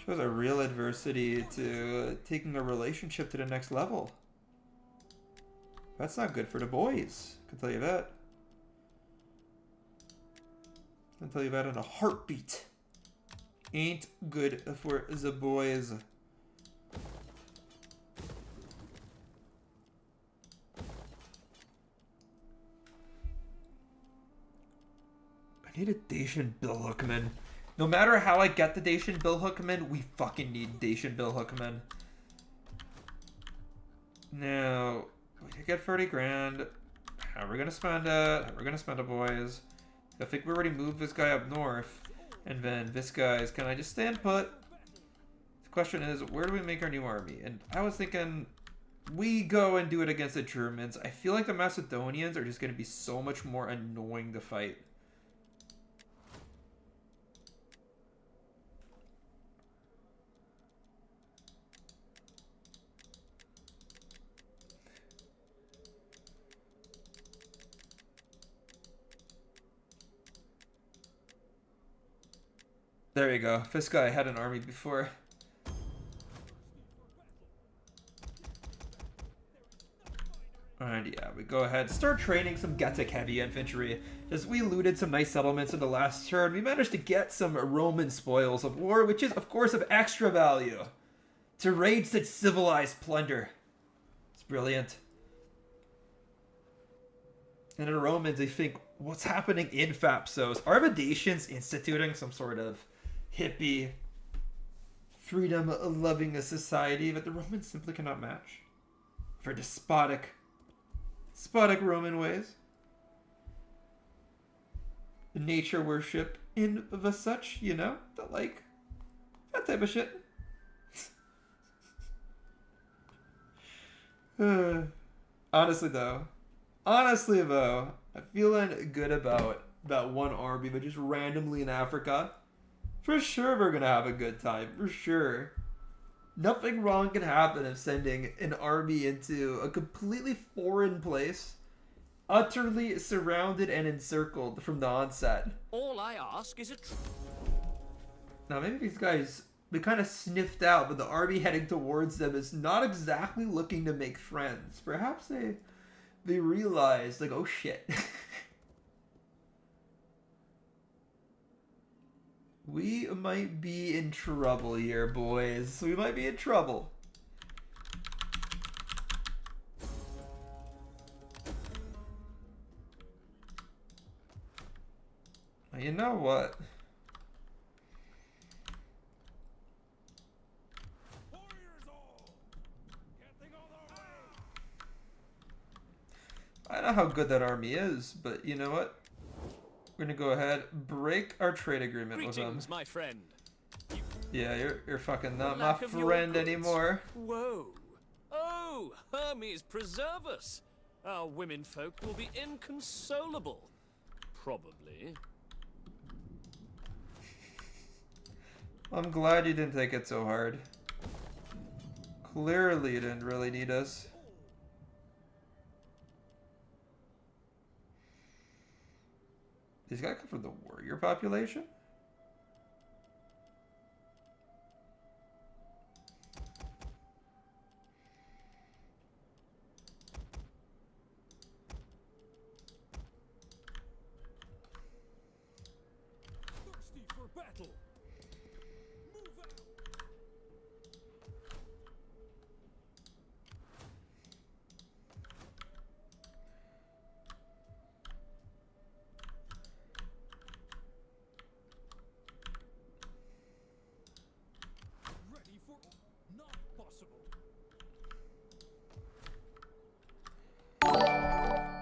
Shows a real adversity to taking a relationship to the next level. That's not good for the boys, I can tell you that. I can tell you that in a heartbeat. Ain't good for the boys. I need a Dacian Billhookman. No matter how I get the Dacian Billhookman, we fucking need Dacian Billhookman. Now, we get 30 grand. How are we gonna spend it? How are we gonna spend it, boys? I think we already moved this guy up north. And then this guy's, can I just stand put? The question is, where do we make our new army? And I was thinking, we go and do it against the Germans. I feel like the Macedonians are just gonna be so much more annoying to fight. There you go. This guy had an army before. And yeah, we go ahead, start training some Getae heavy infantry. As we looted some nice settlements in the last turn, we managed to get some Roman spoils of war, which is, of course, of extra value to raid such civilized plunder. It's brilliant. And the Romans, they think, what's happening in Thapsos? Are the Dacians instituting some sort of hippie, freedom-loving society that the Romans simply cannot match? For despotic Roman ways. Nature worship in the such, you know? That type of shit. Honestly though, I'm feeling good about that one army, but just randomly in Africa. For sure we're gonna have a good time, for sure. Nothing wrong can happen of sending an army into a completely foreign place, utterly surrounded and encircled from the onset. All I ask is a Now maybe these guys, they kind of sniffed out, but the army heading towards them is not exactly looking to make friends. Perhaps they they realized, like, oh shit. We might be in trouble here, boys. We might be in trouble. You know what? I know how good that army is, but you know what? We're gonna go ahead, break our trade agreement with them. Greetings, my friend. Yeah, you're fucking not my Lack of your friend goods. anymore. Whoa. Oh, Hermes preserve us. Our women folk will be inconsolable. Probably. I'm glad you didn't take it so hard. Clearly you didn't really need us. These guys come from the warrior population? Thirsty for battle. Move out. Ready for not possible.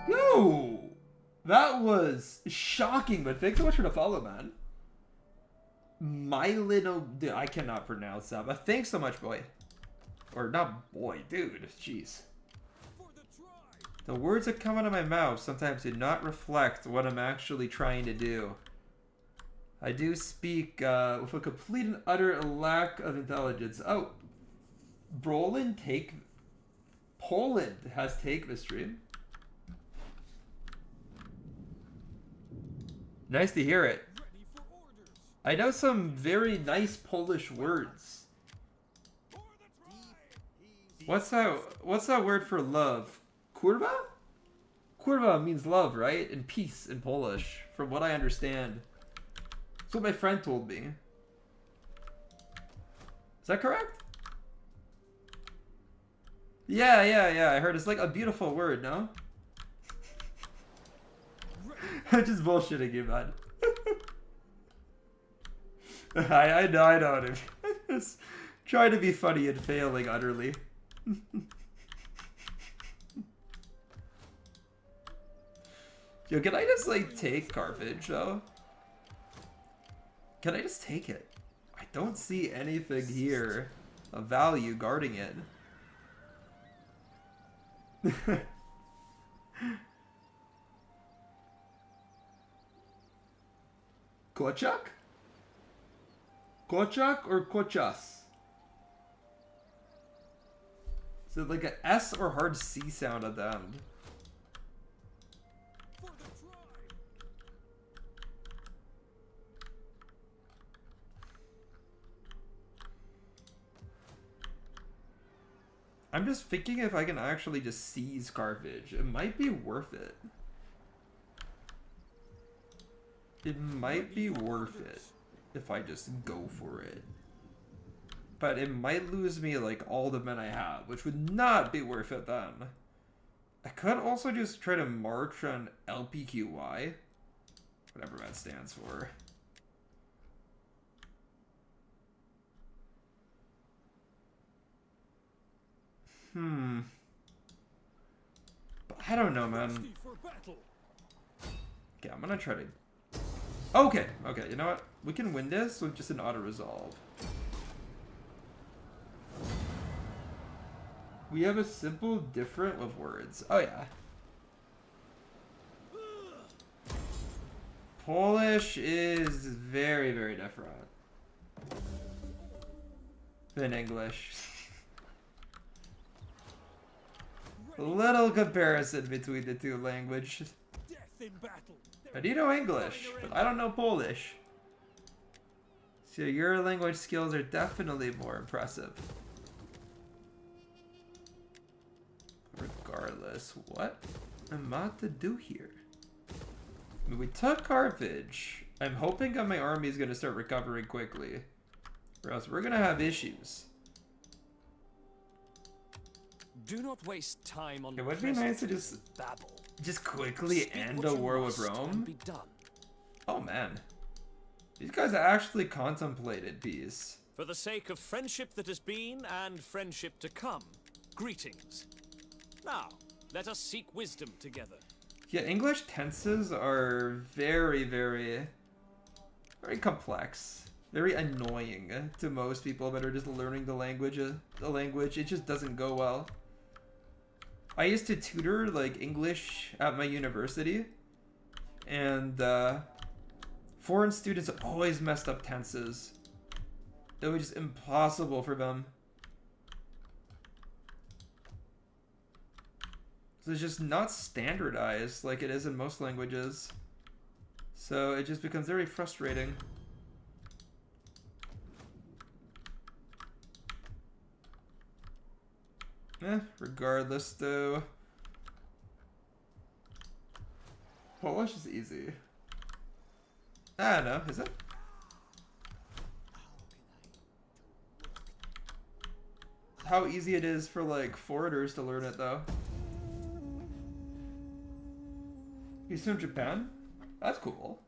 Yo! That was shocking, but thanks so much for the follow, man. Dude, I cannot pronounce that, but thanks so much, boy. Or not boy, dude. Jeez. For the tribe. The words that come out of my mouth sometimes do not reflect what I'm actually trying to do. I do speak with a complete and utter lack of intelligence. Oh, Poland has take the stream. Nice to hear it. Ready for orders. I know some very nice Polish words. For the tribe. What's that word for love? Kurwa? Kurwa means love, right? And peace in Polish, from what I understand. That's what my friend told me. Is that correct? Yeah. I heard it's like a beautiful word, no? I'm just bullshitting you, man. I know what I mean. Just trying to be funny and failing utterly. Yo, can I just, like, take Carthage, though? Can I just take it? I don't see anything here of value guarding it. Kochak? Kochak or Kochas? Is it like a S or hard C sound at the end? For the tribe. I'm just thinking if I can actually just seize Carthage. It might be worth it. It might be worth it if I just go for it. But it might lose me like all the men I have, which would not be worth it then. I could also just try to march on LPQY. Whatever that stands for. But I don't know, man. Thirsty for battle. Okay, I'm gonna try to... Okay, you know what? We can win this with just an auto-resolve. We have a simple different with words. Oh, yeah. Polish is very, very different than English. A little comparison between the two languages. Death in battle. I do know English, but I don't know Polish. So your language skills are definitely more impressive. Regardless, what? I'm about to do here? I mean, we took Carthage. I'm hoping that my army is going to start recovering quickly. Or else we're going to have issues. Do not waste time on It would be nice to just quickly end a war with Rome. Be done. Oh man. These guys actually contemplated peace. For the sake of friendship that has been and friendship to come, greetings. Now, let us seek wisdom together. Yeah, English tenses are very, very complex. Very annoying to most people that are just learning the language. It just doesn't go well. I used to tutor like English at my university, and foreign students always messed up tenses. It was just impossible for them. So it's just not standardized like it is in most languages. So it just becomes very frustrating. Regardless though. Polish is easy. I don't know, is it? How easy it is for like foreigners to learn it though. He's from Japan? That's cool.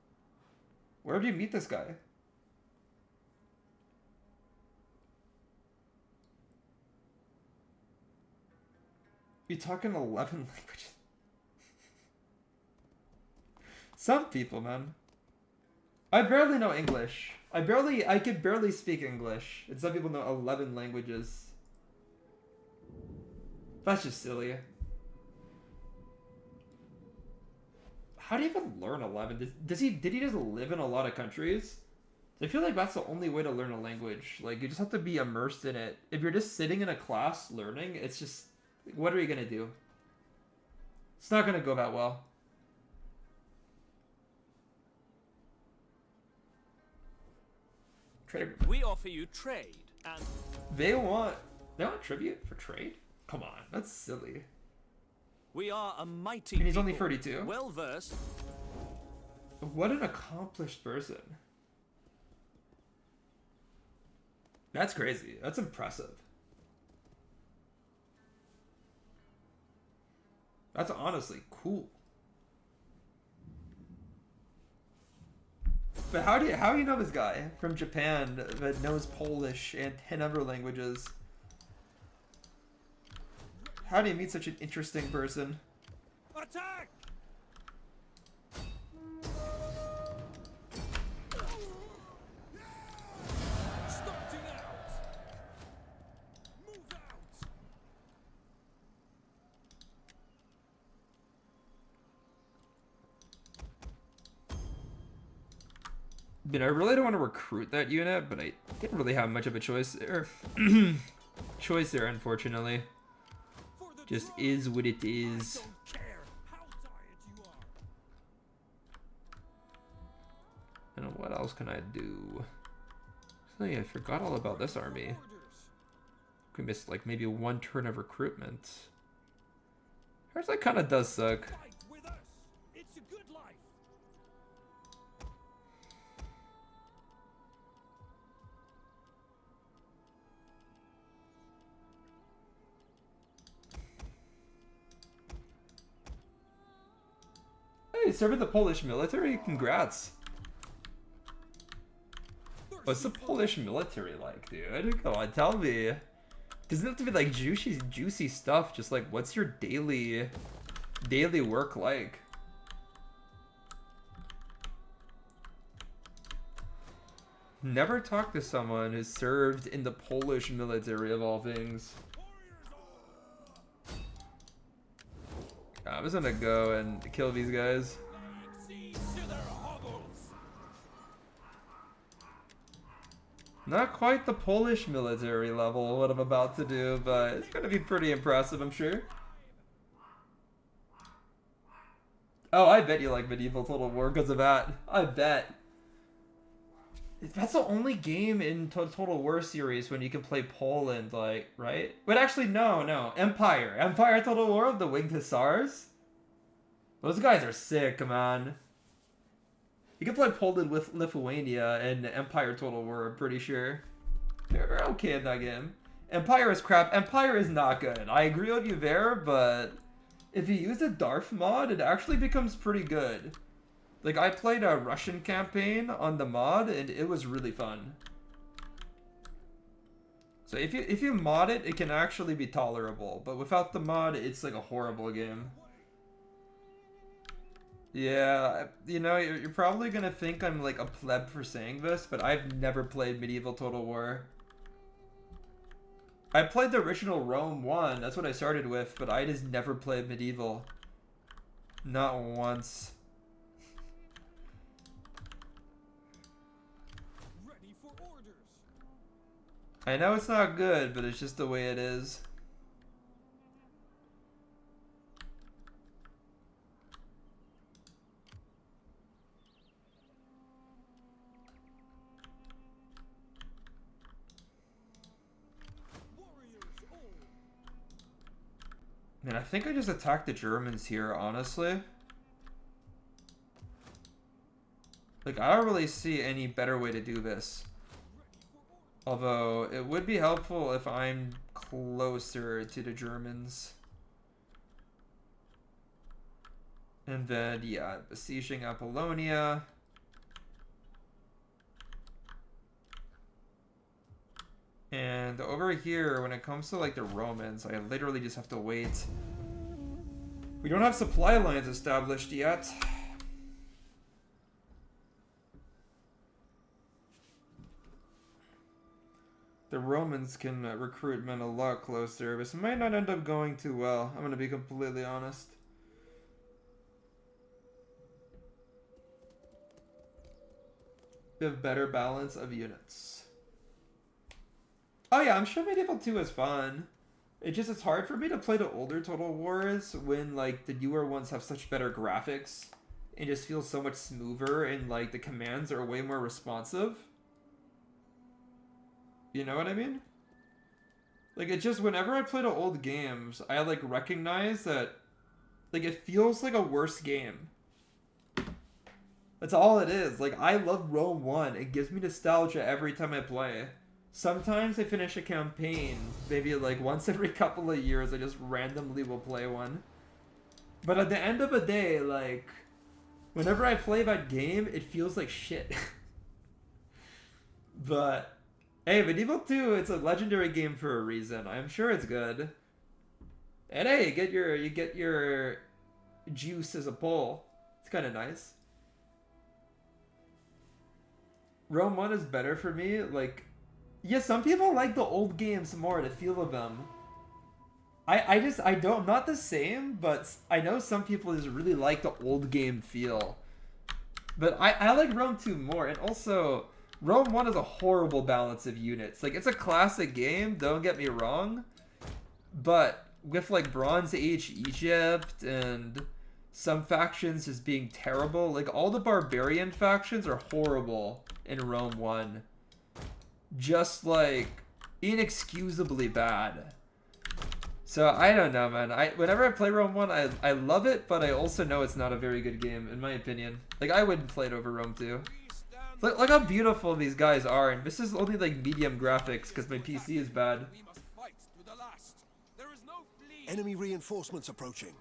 Where did you meet this guy? You talking 11 languages? Some people, man. I barely know English. I could barely speak English. And some people know 11 languages. That's just silly. How do you even learn 11? Did he just live in a lot of countries? I feel like that's the only way to learn a language. Like, you just have to be immersed in it. If you're just sitting in a class learning, it's just... What are you gonna do? It's not gonna go that well. We offer you trade, and... They want tribute for trade? Come on, that's silly. We are a mighty And he's only people, 32. well versed. What an accomplished person. That's crazy. That's impressive. That's honestly cool. But how do you know this guy from Japan that knows Polish and 10 other languages? How do you meet such an interesting person? Attack! Starting out! Move out! I mean, I really don't want to recruit that unit, but I didn't really have much of a choice there. Choice there, unfortunately. Just is what it is. Don't care how tired you are. And what else can I do? So yeah, I forgot all about this army. We missed like maybe one turn of recruitment. Hers like kind of does suck. Fight with us. It's a good life. Hey, serving the Polish military? Congrats. What's the Polish military like, dude? Come on, tell me. Doesn't have to be like juicy stuff. Just like, what's your daily work like? Never talked to someone who served in the Polish military of all things. I'm just gonna go and kill these guys. Not quite the Polish military level, what I'm about to do, but it's gonna be pretty impressive, I'm sure. Oh, I bet you like Medieval Total War because of that. I bet. That's the only game in Total War series when you can play Poland, like, right? But actually, no. Empire Total War of the Winged Hussars? Those guys are sick, man. You can play Poland with Lithuania and Empire Total War, I'm pretty sure. They're okay in that game. Empire is crap. Empire is not good. I agree with you there, but if you use the Darth mod, it actually becomes pretty good. Like, I played a Russian campaign on the mod, and it was really fun. So if you mod it, it can actually be tolerable. But without the mod, it's like a horrible game. Yeah, you know, you're probably gonna think I'm like a pleb for saying this, but I've never played Medieval Total War. I played the original Rome 1, that's what I started with, but I just never played Medieval. Not once. Ready for orders. I know it's not good, but it's just the way it is. Man, I think I just attacked the Germans here, honestly. Like, I don't really see any better way to do this. Although, it would be helpful if I'm closer to the Germans. And then, yeah, besieging Apollonia. And over here, when it comes to like the Romans, I literally just have to wait. We don't have supply lines established yet. The Romans can recruit men a lot closer. This might not end up going too well. I'm gonna be completely honest. We have better balance of units. Oh yeah, I'm sure Medieval 2 is fun. It's hard for me to play the older Total Wars when like the newer ones have such better graphics. It just feels so much smoother and like the commands are way more responsive. You know what I mean? Like it just whenever I play the old games, I like recognize that like it feels like a worse game. That's all it is. Like I love Rome 1. It gives me nostalgia every time I play. Sometimes I finish a campaign, maybe like once every couple of years I just randomly will play one. But at the end of the day, like, whenever I play that game, it feels like shit. But, hey, Medieval 2, it's a legendary game for a reason. I'm sure it's good. And hey, you get your juice as a Pole. It's kind of nice. Rome 1 is better for me, like... Yeah, some people like the old games more, the feel of them. I'm not the same, but I know some people just really like the old game feel. But I like Rome 2 more, and also, Rome 1 is a horrible balance of units. Like, it's a classic game, don't get me wrong, but with, like, Bronze Age Egypt and some factions just being terrible, like, all the barbarian factions are horrible in Rome 1. Just like inexcusably bad. So I don't know, man. Whenever I play Rome 1, I love it, but I also know it's not a very good game in my opinion. Like I wouldn't play it over Rome 2. Look how beautiful these guys are, and this is only like medium graphics because my PC is bad. Enemy reinforcements approaching.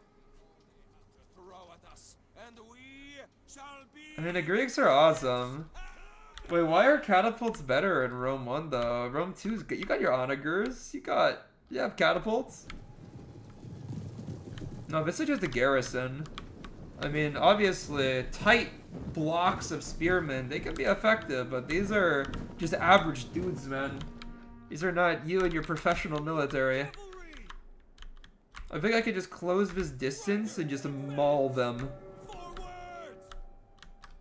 I mean the Greeks are awesome. Wait, why are catapults better in Rome 1 though? Rome 2's good. You got your onagers. You have catapults. No, this is just a garrison. I mean, obviously, tight blocks of spearmen, they can be effective, but these are just average dudes, man. These are not you and your professional military. I think I could just close this distance and just maul them.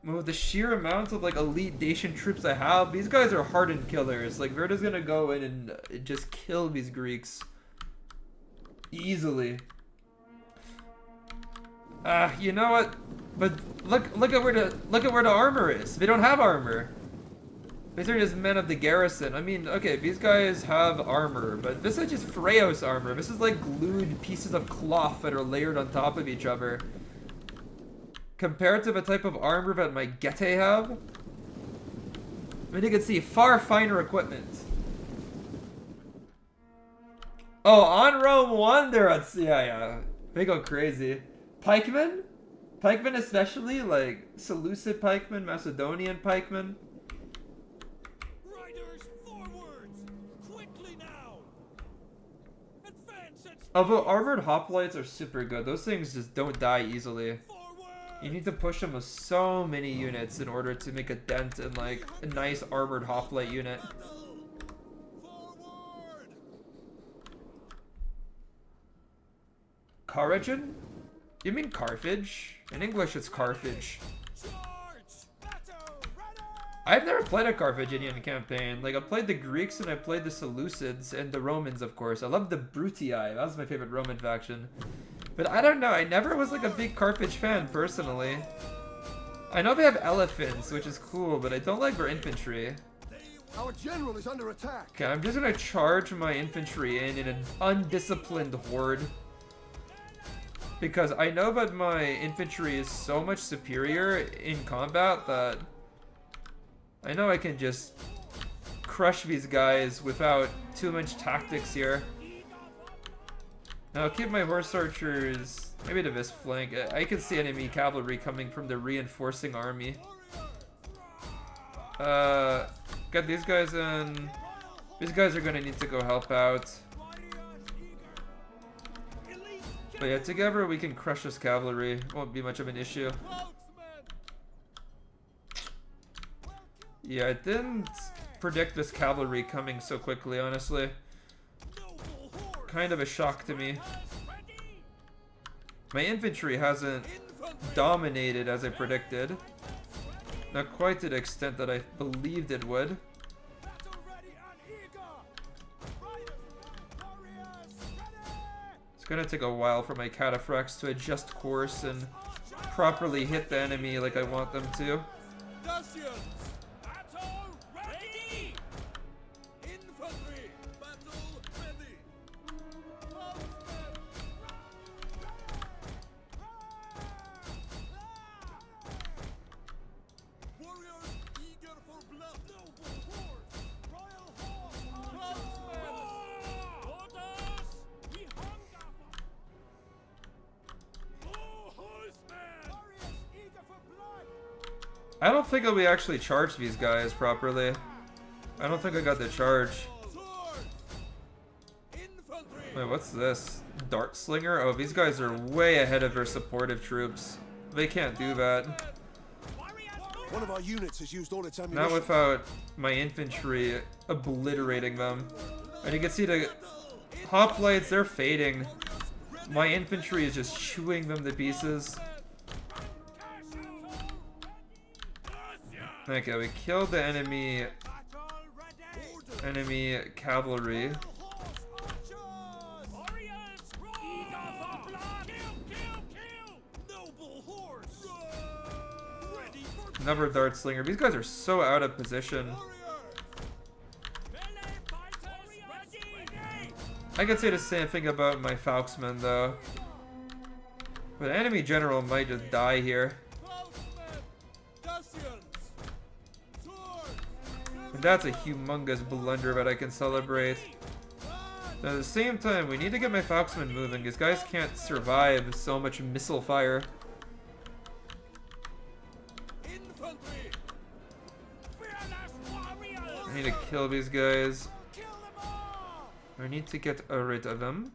With the sheer amount of like elite Dacian troops I have, these guys are hardened killers. Like Verda's gonna go in and just kill these Greeks easily. You know what? But look at where the armor is. They don't have armor. These are just men of the garrison. I mean, okay, these guys have armor, but this is just Phraeus armor. This is like glued pieces of cloth that are layered on top of each other. compared to the type of armor that my Getae have. I mean, you can see far finer equipment. Oh, on Rome 1, yeah. They go crazy. Pikemen? Pikemen especially, like Seleucid pikemen, Macedonian pikemen. Riders forwards! Quickly now! Advance and Although armored hoplites are super good, those things just don't die easily. forward! You need to push them with so many units in order to make a dent in like a nice armored hoplite unit. Forward! Carthage? You mean Carthage? In English it's Carthage. Charge! Battle! Ready! I've never played a Carthaginian campaign. Like, I played the Greeks and I played the Seleucids and the Romans, of course. I love the Brutii. That was my favorite Roman faction. But I don't know. I never was like a big Carthage fan, personally. I know they have elephants, which is cool, but I don't like their infantry. Our general is under attack. Okay, I'm just gonna charge my infantry in an undisciplined horde. Because I know that my infantry is so much superior in combat that I know I can just crush these guys without too much tactics here. Now I'll keep my horse archers maybe to this flank. I can see enemy cavalry coming from the reinforcing army. Got these guys in. These guys are gonna need to go help out. But yeah, together we can crush this cavalry. Won't be much of an issue. Yeah, I didn't predict this cavalry coming so quickly, honestly. Kind of a shock to me. My infantry hasn't dominated as I predicted. Not quite to the extent that I believed it would. It's gonna take a while for my cataphracts to adjust course and properly hit the enemy like I want them to. I don't think we actually charged these guys properly. I don't think I got the charge. Wait, what's this? Dart Slinger? Oh, these guys are way ahead of their supportive troops. They can't do that. One of our units has used all its ammunition. Not without my infantry obliterating them. And you can see the hoplites, they're fading. My infantry is just chewing them to pieces. Okay, we killed the enemy cavalry. Another dart slinger. These guys are so out of position. I could say the same thing about my Falksmen though. But enemy general might just die here. And that's a humongous blunder that I can celebrate. But at the same time, we need to get my Falksmen moving. These guys can't survive so much missile fire. I need to kill these guys. I need to get rid of them.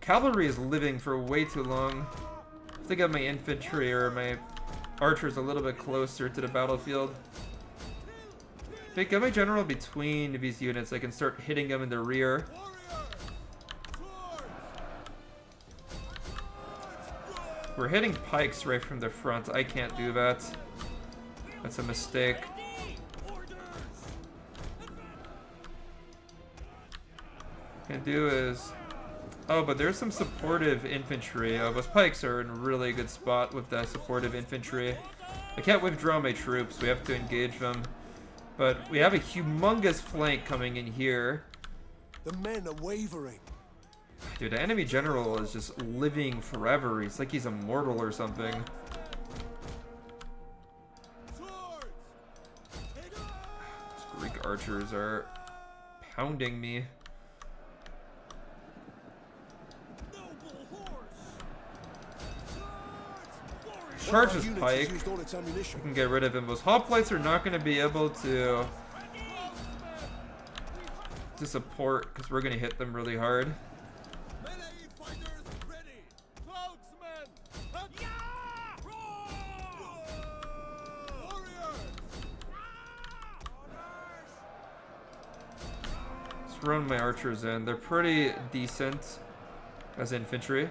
Cavalry is living for way too long. I have to get my infantry or my archers a little bit closer to the battlefield. If I get my general between these units, I can start hitting them in the rear. We're hitting pikes right from the front. I can't do that. That's a mistake. What I can do is Oh, but there's some supportive infantry. Those pikes are in a really good spot with the supportive infantry. I can't withdraw my troops. We have to engage them. But we have a humongous flank coming in here. The men are wavering. Dude, the enemy general is just living forever. He's like he's immortal or something. These Greek archers are pounding me. Charge his pike. We can get rid of him. Those hoplites are not going to be able to support because we're going to hit them really hard. Let's run my archers in. They're pretty decent as infantry.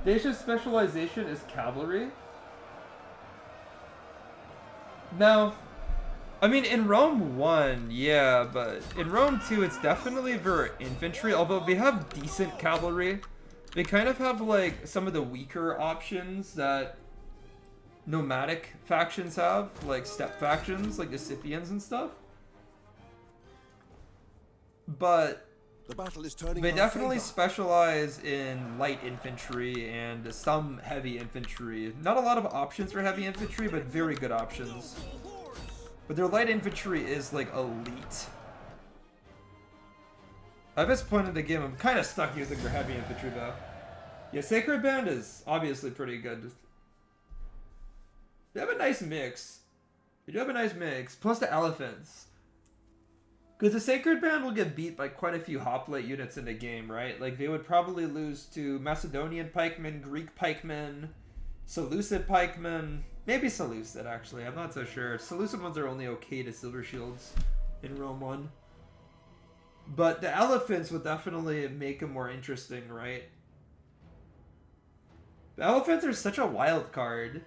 Dacia's specialization is cavalry. Now, I mean, in Rome 1, yeah, but in Rome 2, it's definitely their infantry, although they have decent cavalry. They kind of have, like, some of the weaker options that nomadic factions have, like steppe factions, like the Scythians and stuff. But the battle is turning they in our definitely favor. specialize in light infantry and some heavy infantry. Not a lot of options for heavy infantry, but very good options. But their light infantry is like elite. At this point in the game, I'm kind of stuck using their heavy infantry though. Yeah, Sacred Band is obviously pretty good. They have a nice mix. They do have a nice mix. Plus the elephants. Because the Sacred Band will get beat by quite a few hoplite units in the game, right? Like, they would probably lose to Macedonian pikemen, Greek pikemen, Seleucid pikemen. Maybe Seleucid, actually. I'm not so sure. Seleucid ones are only okay to Silver Shields in Rome 1. But the elephants would definitely make them more interesting, right? The elephants are such a wild card.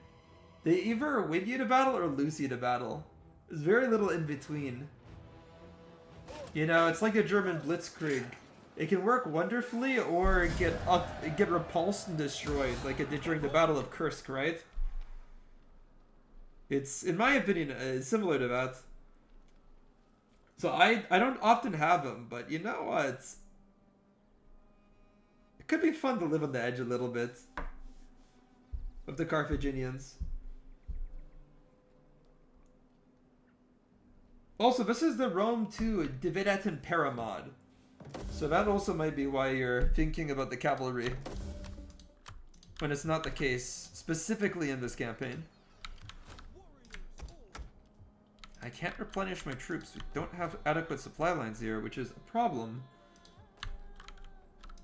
They either win you to battle or lose you to battle. There's very little in between. You know, it's like a German blitzkrieg. It can work wonderfully or get repulsed and destroyed, like it did during the Battle of Kursk, right? It's, in my opinion, similar to that. So I don't often have them, but you know what? It could be fun to live on the edge a little bit of the Carthaginians. Also, this is the Rome 2 Dividet Impera mod. So that also might be why you're thinking about the cavalry. When it's not the case, specifically in this campaign. I can't replenish my troops. We don't have adequate supply lines here, which is a problem.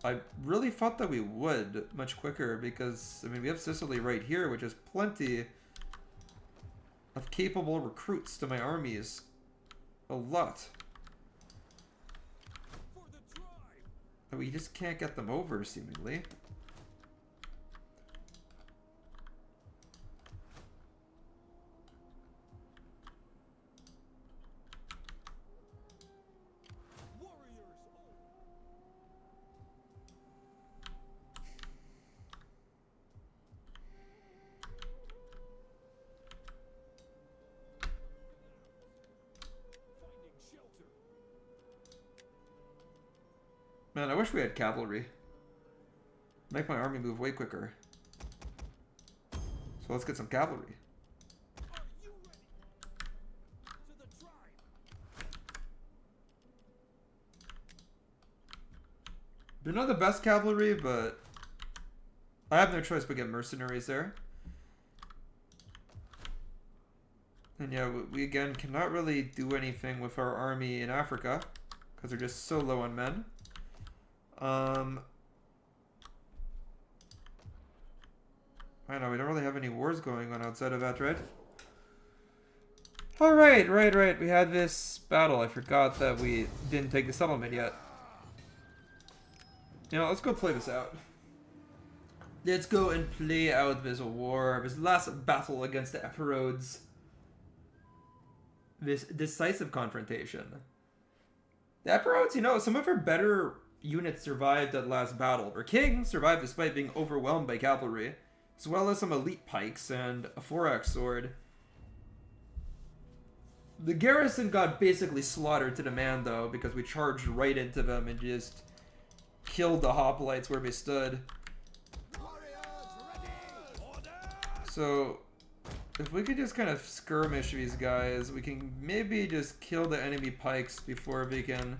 I really thought that we would much quicker because, I mean, we have Sicily right here, which has plenty of capable recruits to my armies. A lot. But we just can't get them over, seemingly. Man, I wish we had cavalry. Make my army move way quicker. So let's get some cavalry. They're not the best cavalry, but I have no choice but get mercenaries there. And yeah, we again cannot really do anything with our army in Africa because they're just so low on men. I know we don't really have any wars going on outside of that, right? Oh, right. We had this battle. I forgot that we didn't take the settlement yet. You know, let's go play this out. Let's go and play out this war, this last battle against the Epirodes. This decisive confrontation. The Epirodes, you know, some of our better units survived that last battle. Our king survived despite being overwhelmed by cavalry, as well as some elite pikes and a 4-axe sword. The garrison got basically slaughtered to the man, though, because we charged right into them and just killed the hoplites where we stood. So, if we could just kind of skirmish these guys, we can maybe just kill the enemy pikes before we can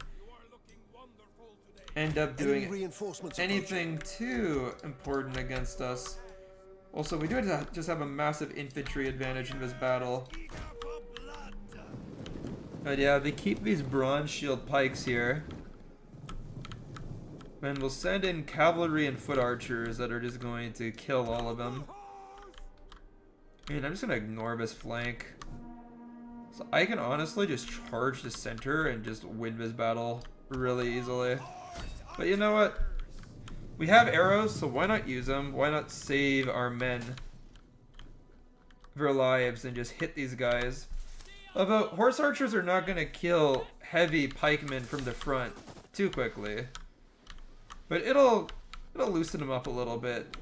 end up doing anything too important against us. Also, we do just have a massive infantry advantage in this battle. But yeah, they keep these bronze shield pikes here. And we'll send in cavalry and foot archers that are just going to kill all of them. And I'm just going to ignore this flank. So I can honestly just charge the center and just win this battle really easily. But you know what? We have arrows, so why not use them? Why not save our men their lives and just hit these guys? Although horse archers are not going to kill heavy pikemen from the front too quickly. But it'll loosen them up a little bit.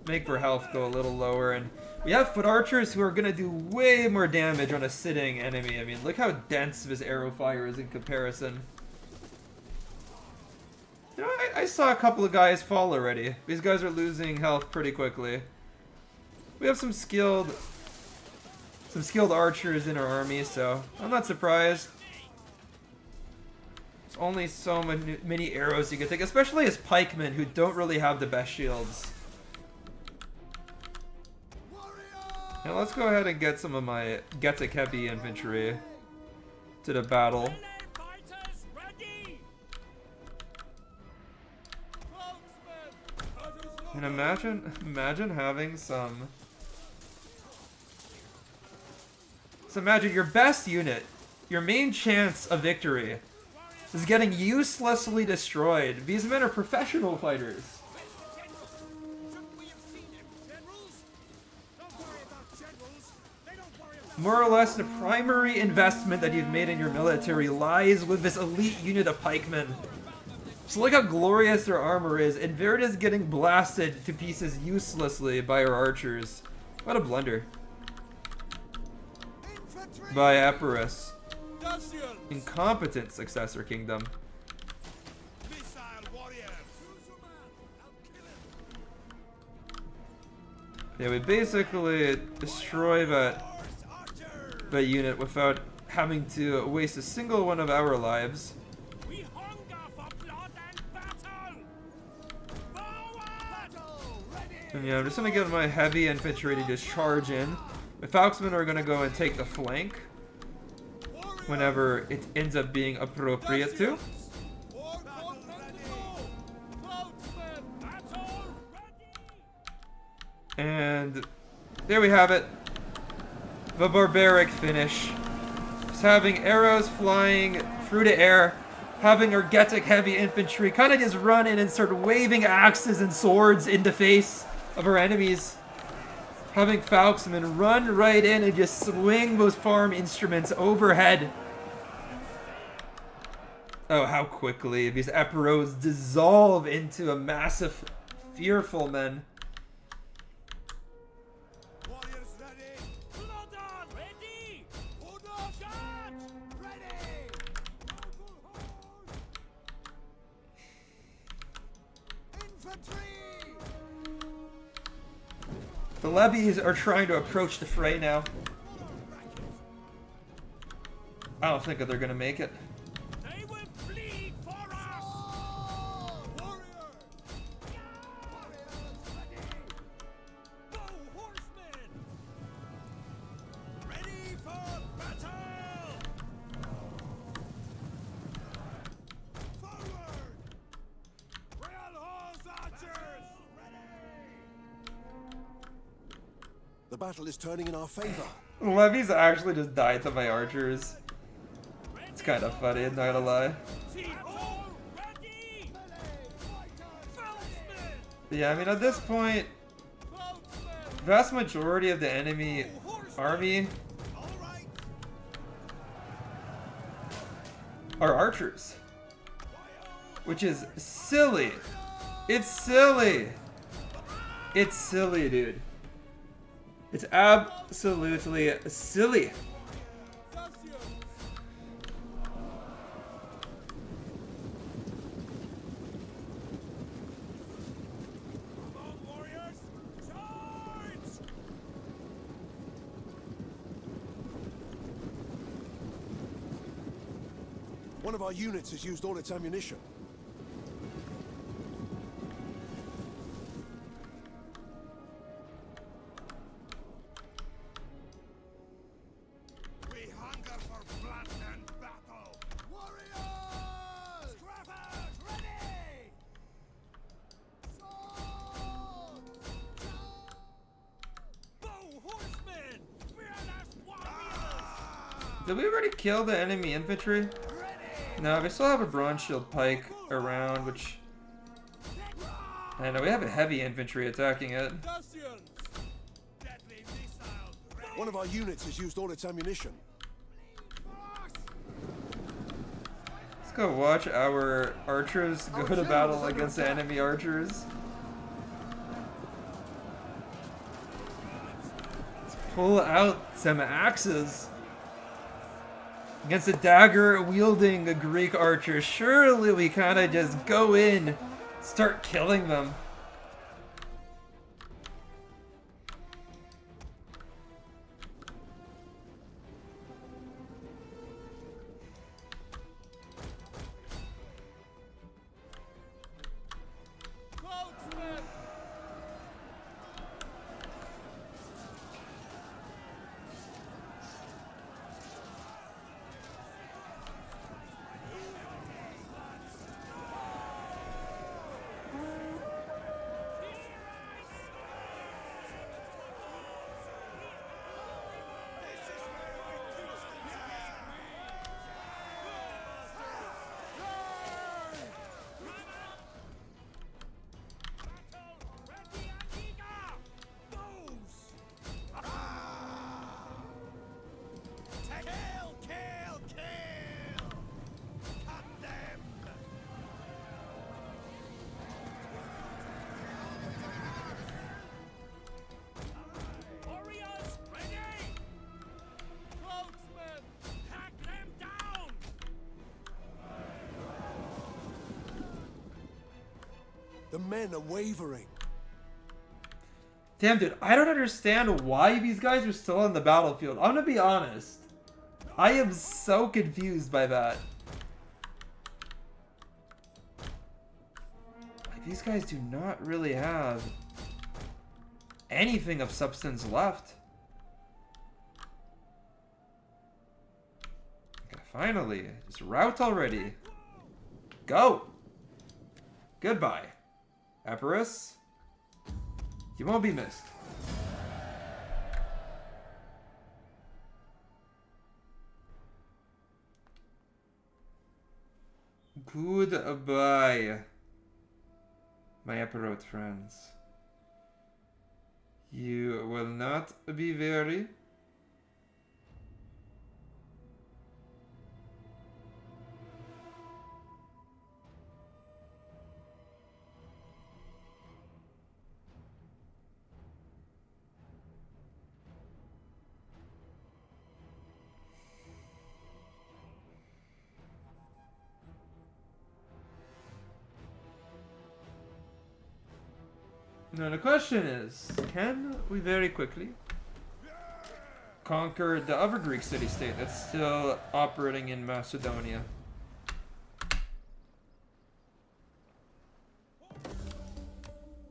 Make their health go a little lower. And we have foot archers who are going to do way more damage on a sitting enemy. I mean, look how dense this arrow fire is in comparison. You know, I saw a couple of guys fall already. These guys are losing health pretty quickly. We have some skilled archers in our army, so I'm not surprised. There's only so many arrows you can take, especially as pikemen who don't really have the best shields. Now let's go ahead and get some of my Getae heavy infantry to the battle. And imagine having some... So imagine your best unit, your main chance of victory, is getting uselessly destroyed. These men are professional fighters. More or less, the primary investment that you've made in your military lies with this elite unit of pikemen. So look how glorious their armor is, and they're just getting blasted to pieces uselessly by our archers. What a blunder. By Epirus. Incompetent successor kingdom. Yeah, we basically destroy that unit without having to waste a single one of our lives. And yeah, I'm just gonna get my heavy infantry to just charge in. The Falksmen are gonna go and take the flank whenever it ends up being appropriate to. And there we have it. The barbaric finish. Just having arrows flying through the air, having our Getae heavy infantry kind of just run in and start waving axes and swords in the face of our enemies. Having Falksmen run right in and just swing those farm instruments overhead. Oh, how quickly these Epirodes dissolve into a massive, fearful men. The levies are trying to approach the fray now. I don't think that they're gonna make it. They will bleed for us. battle is turning in our favor. Levy's actually just died to my archers. It's kind of funny, not gonna lie. But yeah, I mean, at this point, vast majority of the enemy army are archers, which is silly. It's silly. It's silly, dude. It's absolutely silly. One of our units has used all its ammunition. We hunger for blood and battle. Warriors! Scrappers, ready! Bow horsemen! Fearless warriors! Did we already kill the enemy infantry? No, we still have a bronze shield pike around, which... I know we have a heavy infantry attacking it. One of our units has used all its ammunition. Let's go watch our archers go to battle against the enemy archers. Let's pull out some axes. Against a dagger-wielding Greek archer, surely we kind of just go in, start killing them. The men are wavering. Damn, dude, I don't understand why these guys are still on the battlefield. I'm gonna be honest. I am so confused by that. Like, these guys do not really have anything of substance left. Okay, finally, just rout already. Go! Goodbye, Epirus. You won't be missed. Goodbye, my Epirot friends. You will not be weary. Now the question is, can we very quickly conquer the other Greek city-state that's still operating in Macedonia?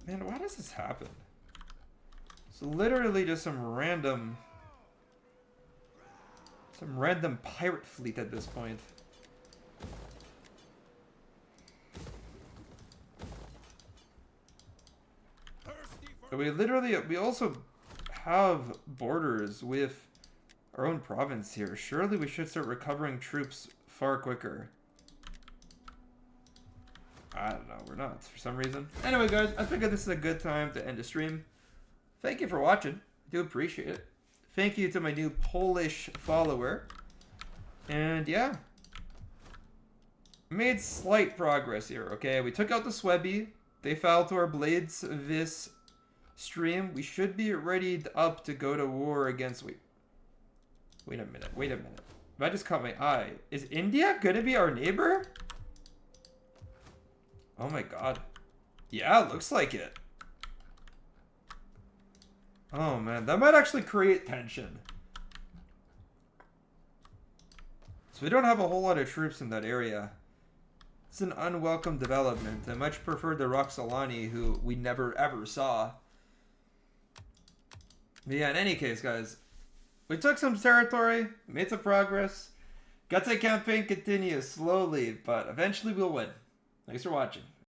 Man, why does this happen? It's literally just some random pirate fleet at this point. But we also have borders with our own province here. Surely we should start recovering troops far quicker. I don't know, we're not for some reason. Anyway, guys, I figured this is a good time to end the stream. Thank you for watching. I do appreciate it. Thank you to my new Polish follower. And yeah. Made slight progress here, okay? We took out the Swebby. They fell to our blades this stream. We should be ready up to go to war against... Wait a minute. Wait a minute. That just caught my eye. Is India gonna be our neighbor? Oh my god. Yeah, it looks like it. Oh man, that might actually create tension. So we don't have a whole lot of troops in that area. It's an unwelcome development. I much prefer the Roxolani, who we never ever saw. But yeah, in any case, guys, we took some territory, made some progress. Getae campaign continues slowly, but eventually we'll win. Thanks for watching.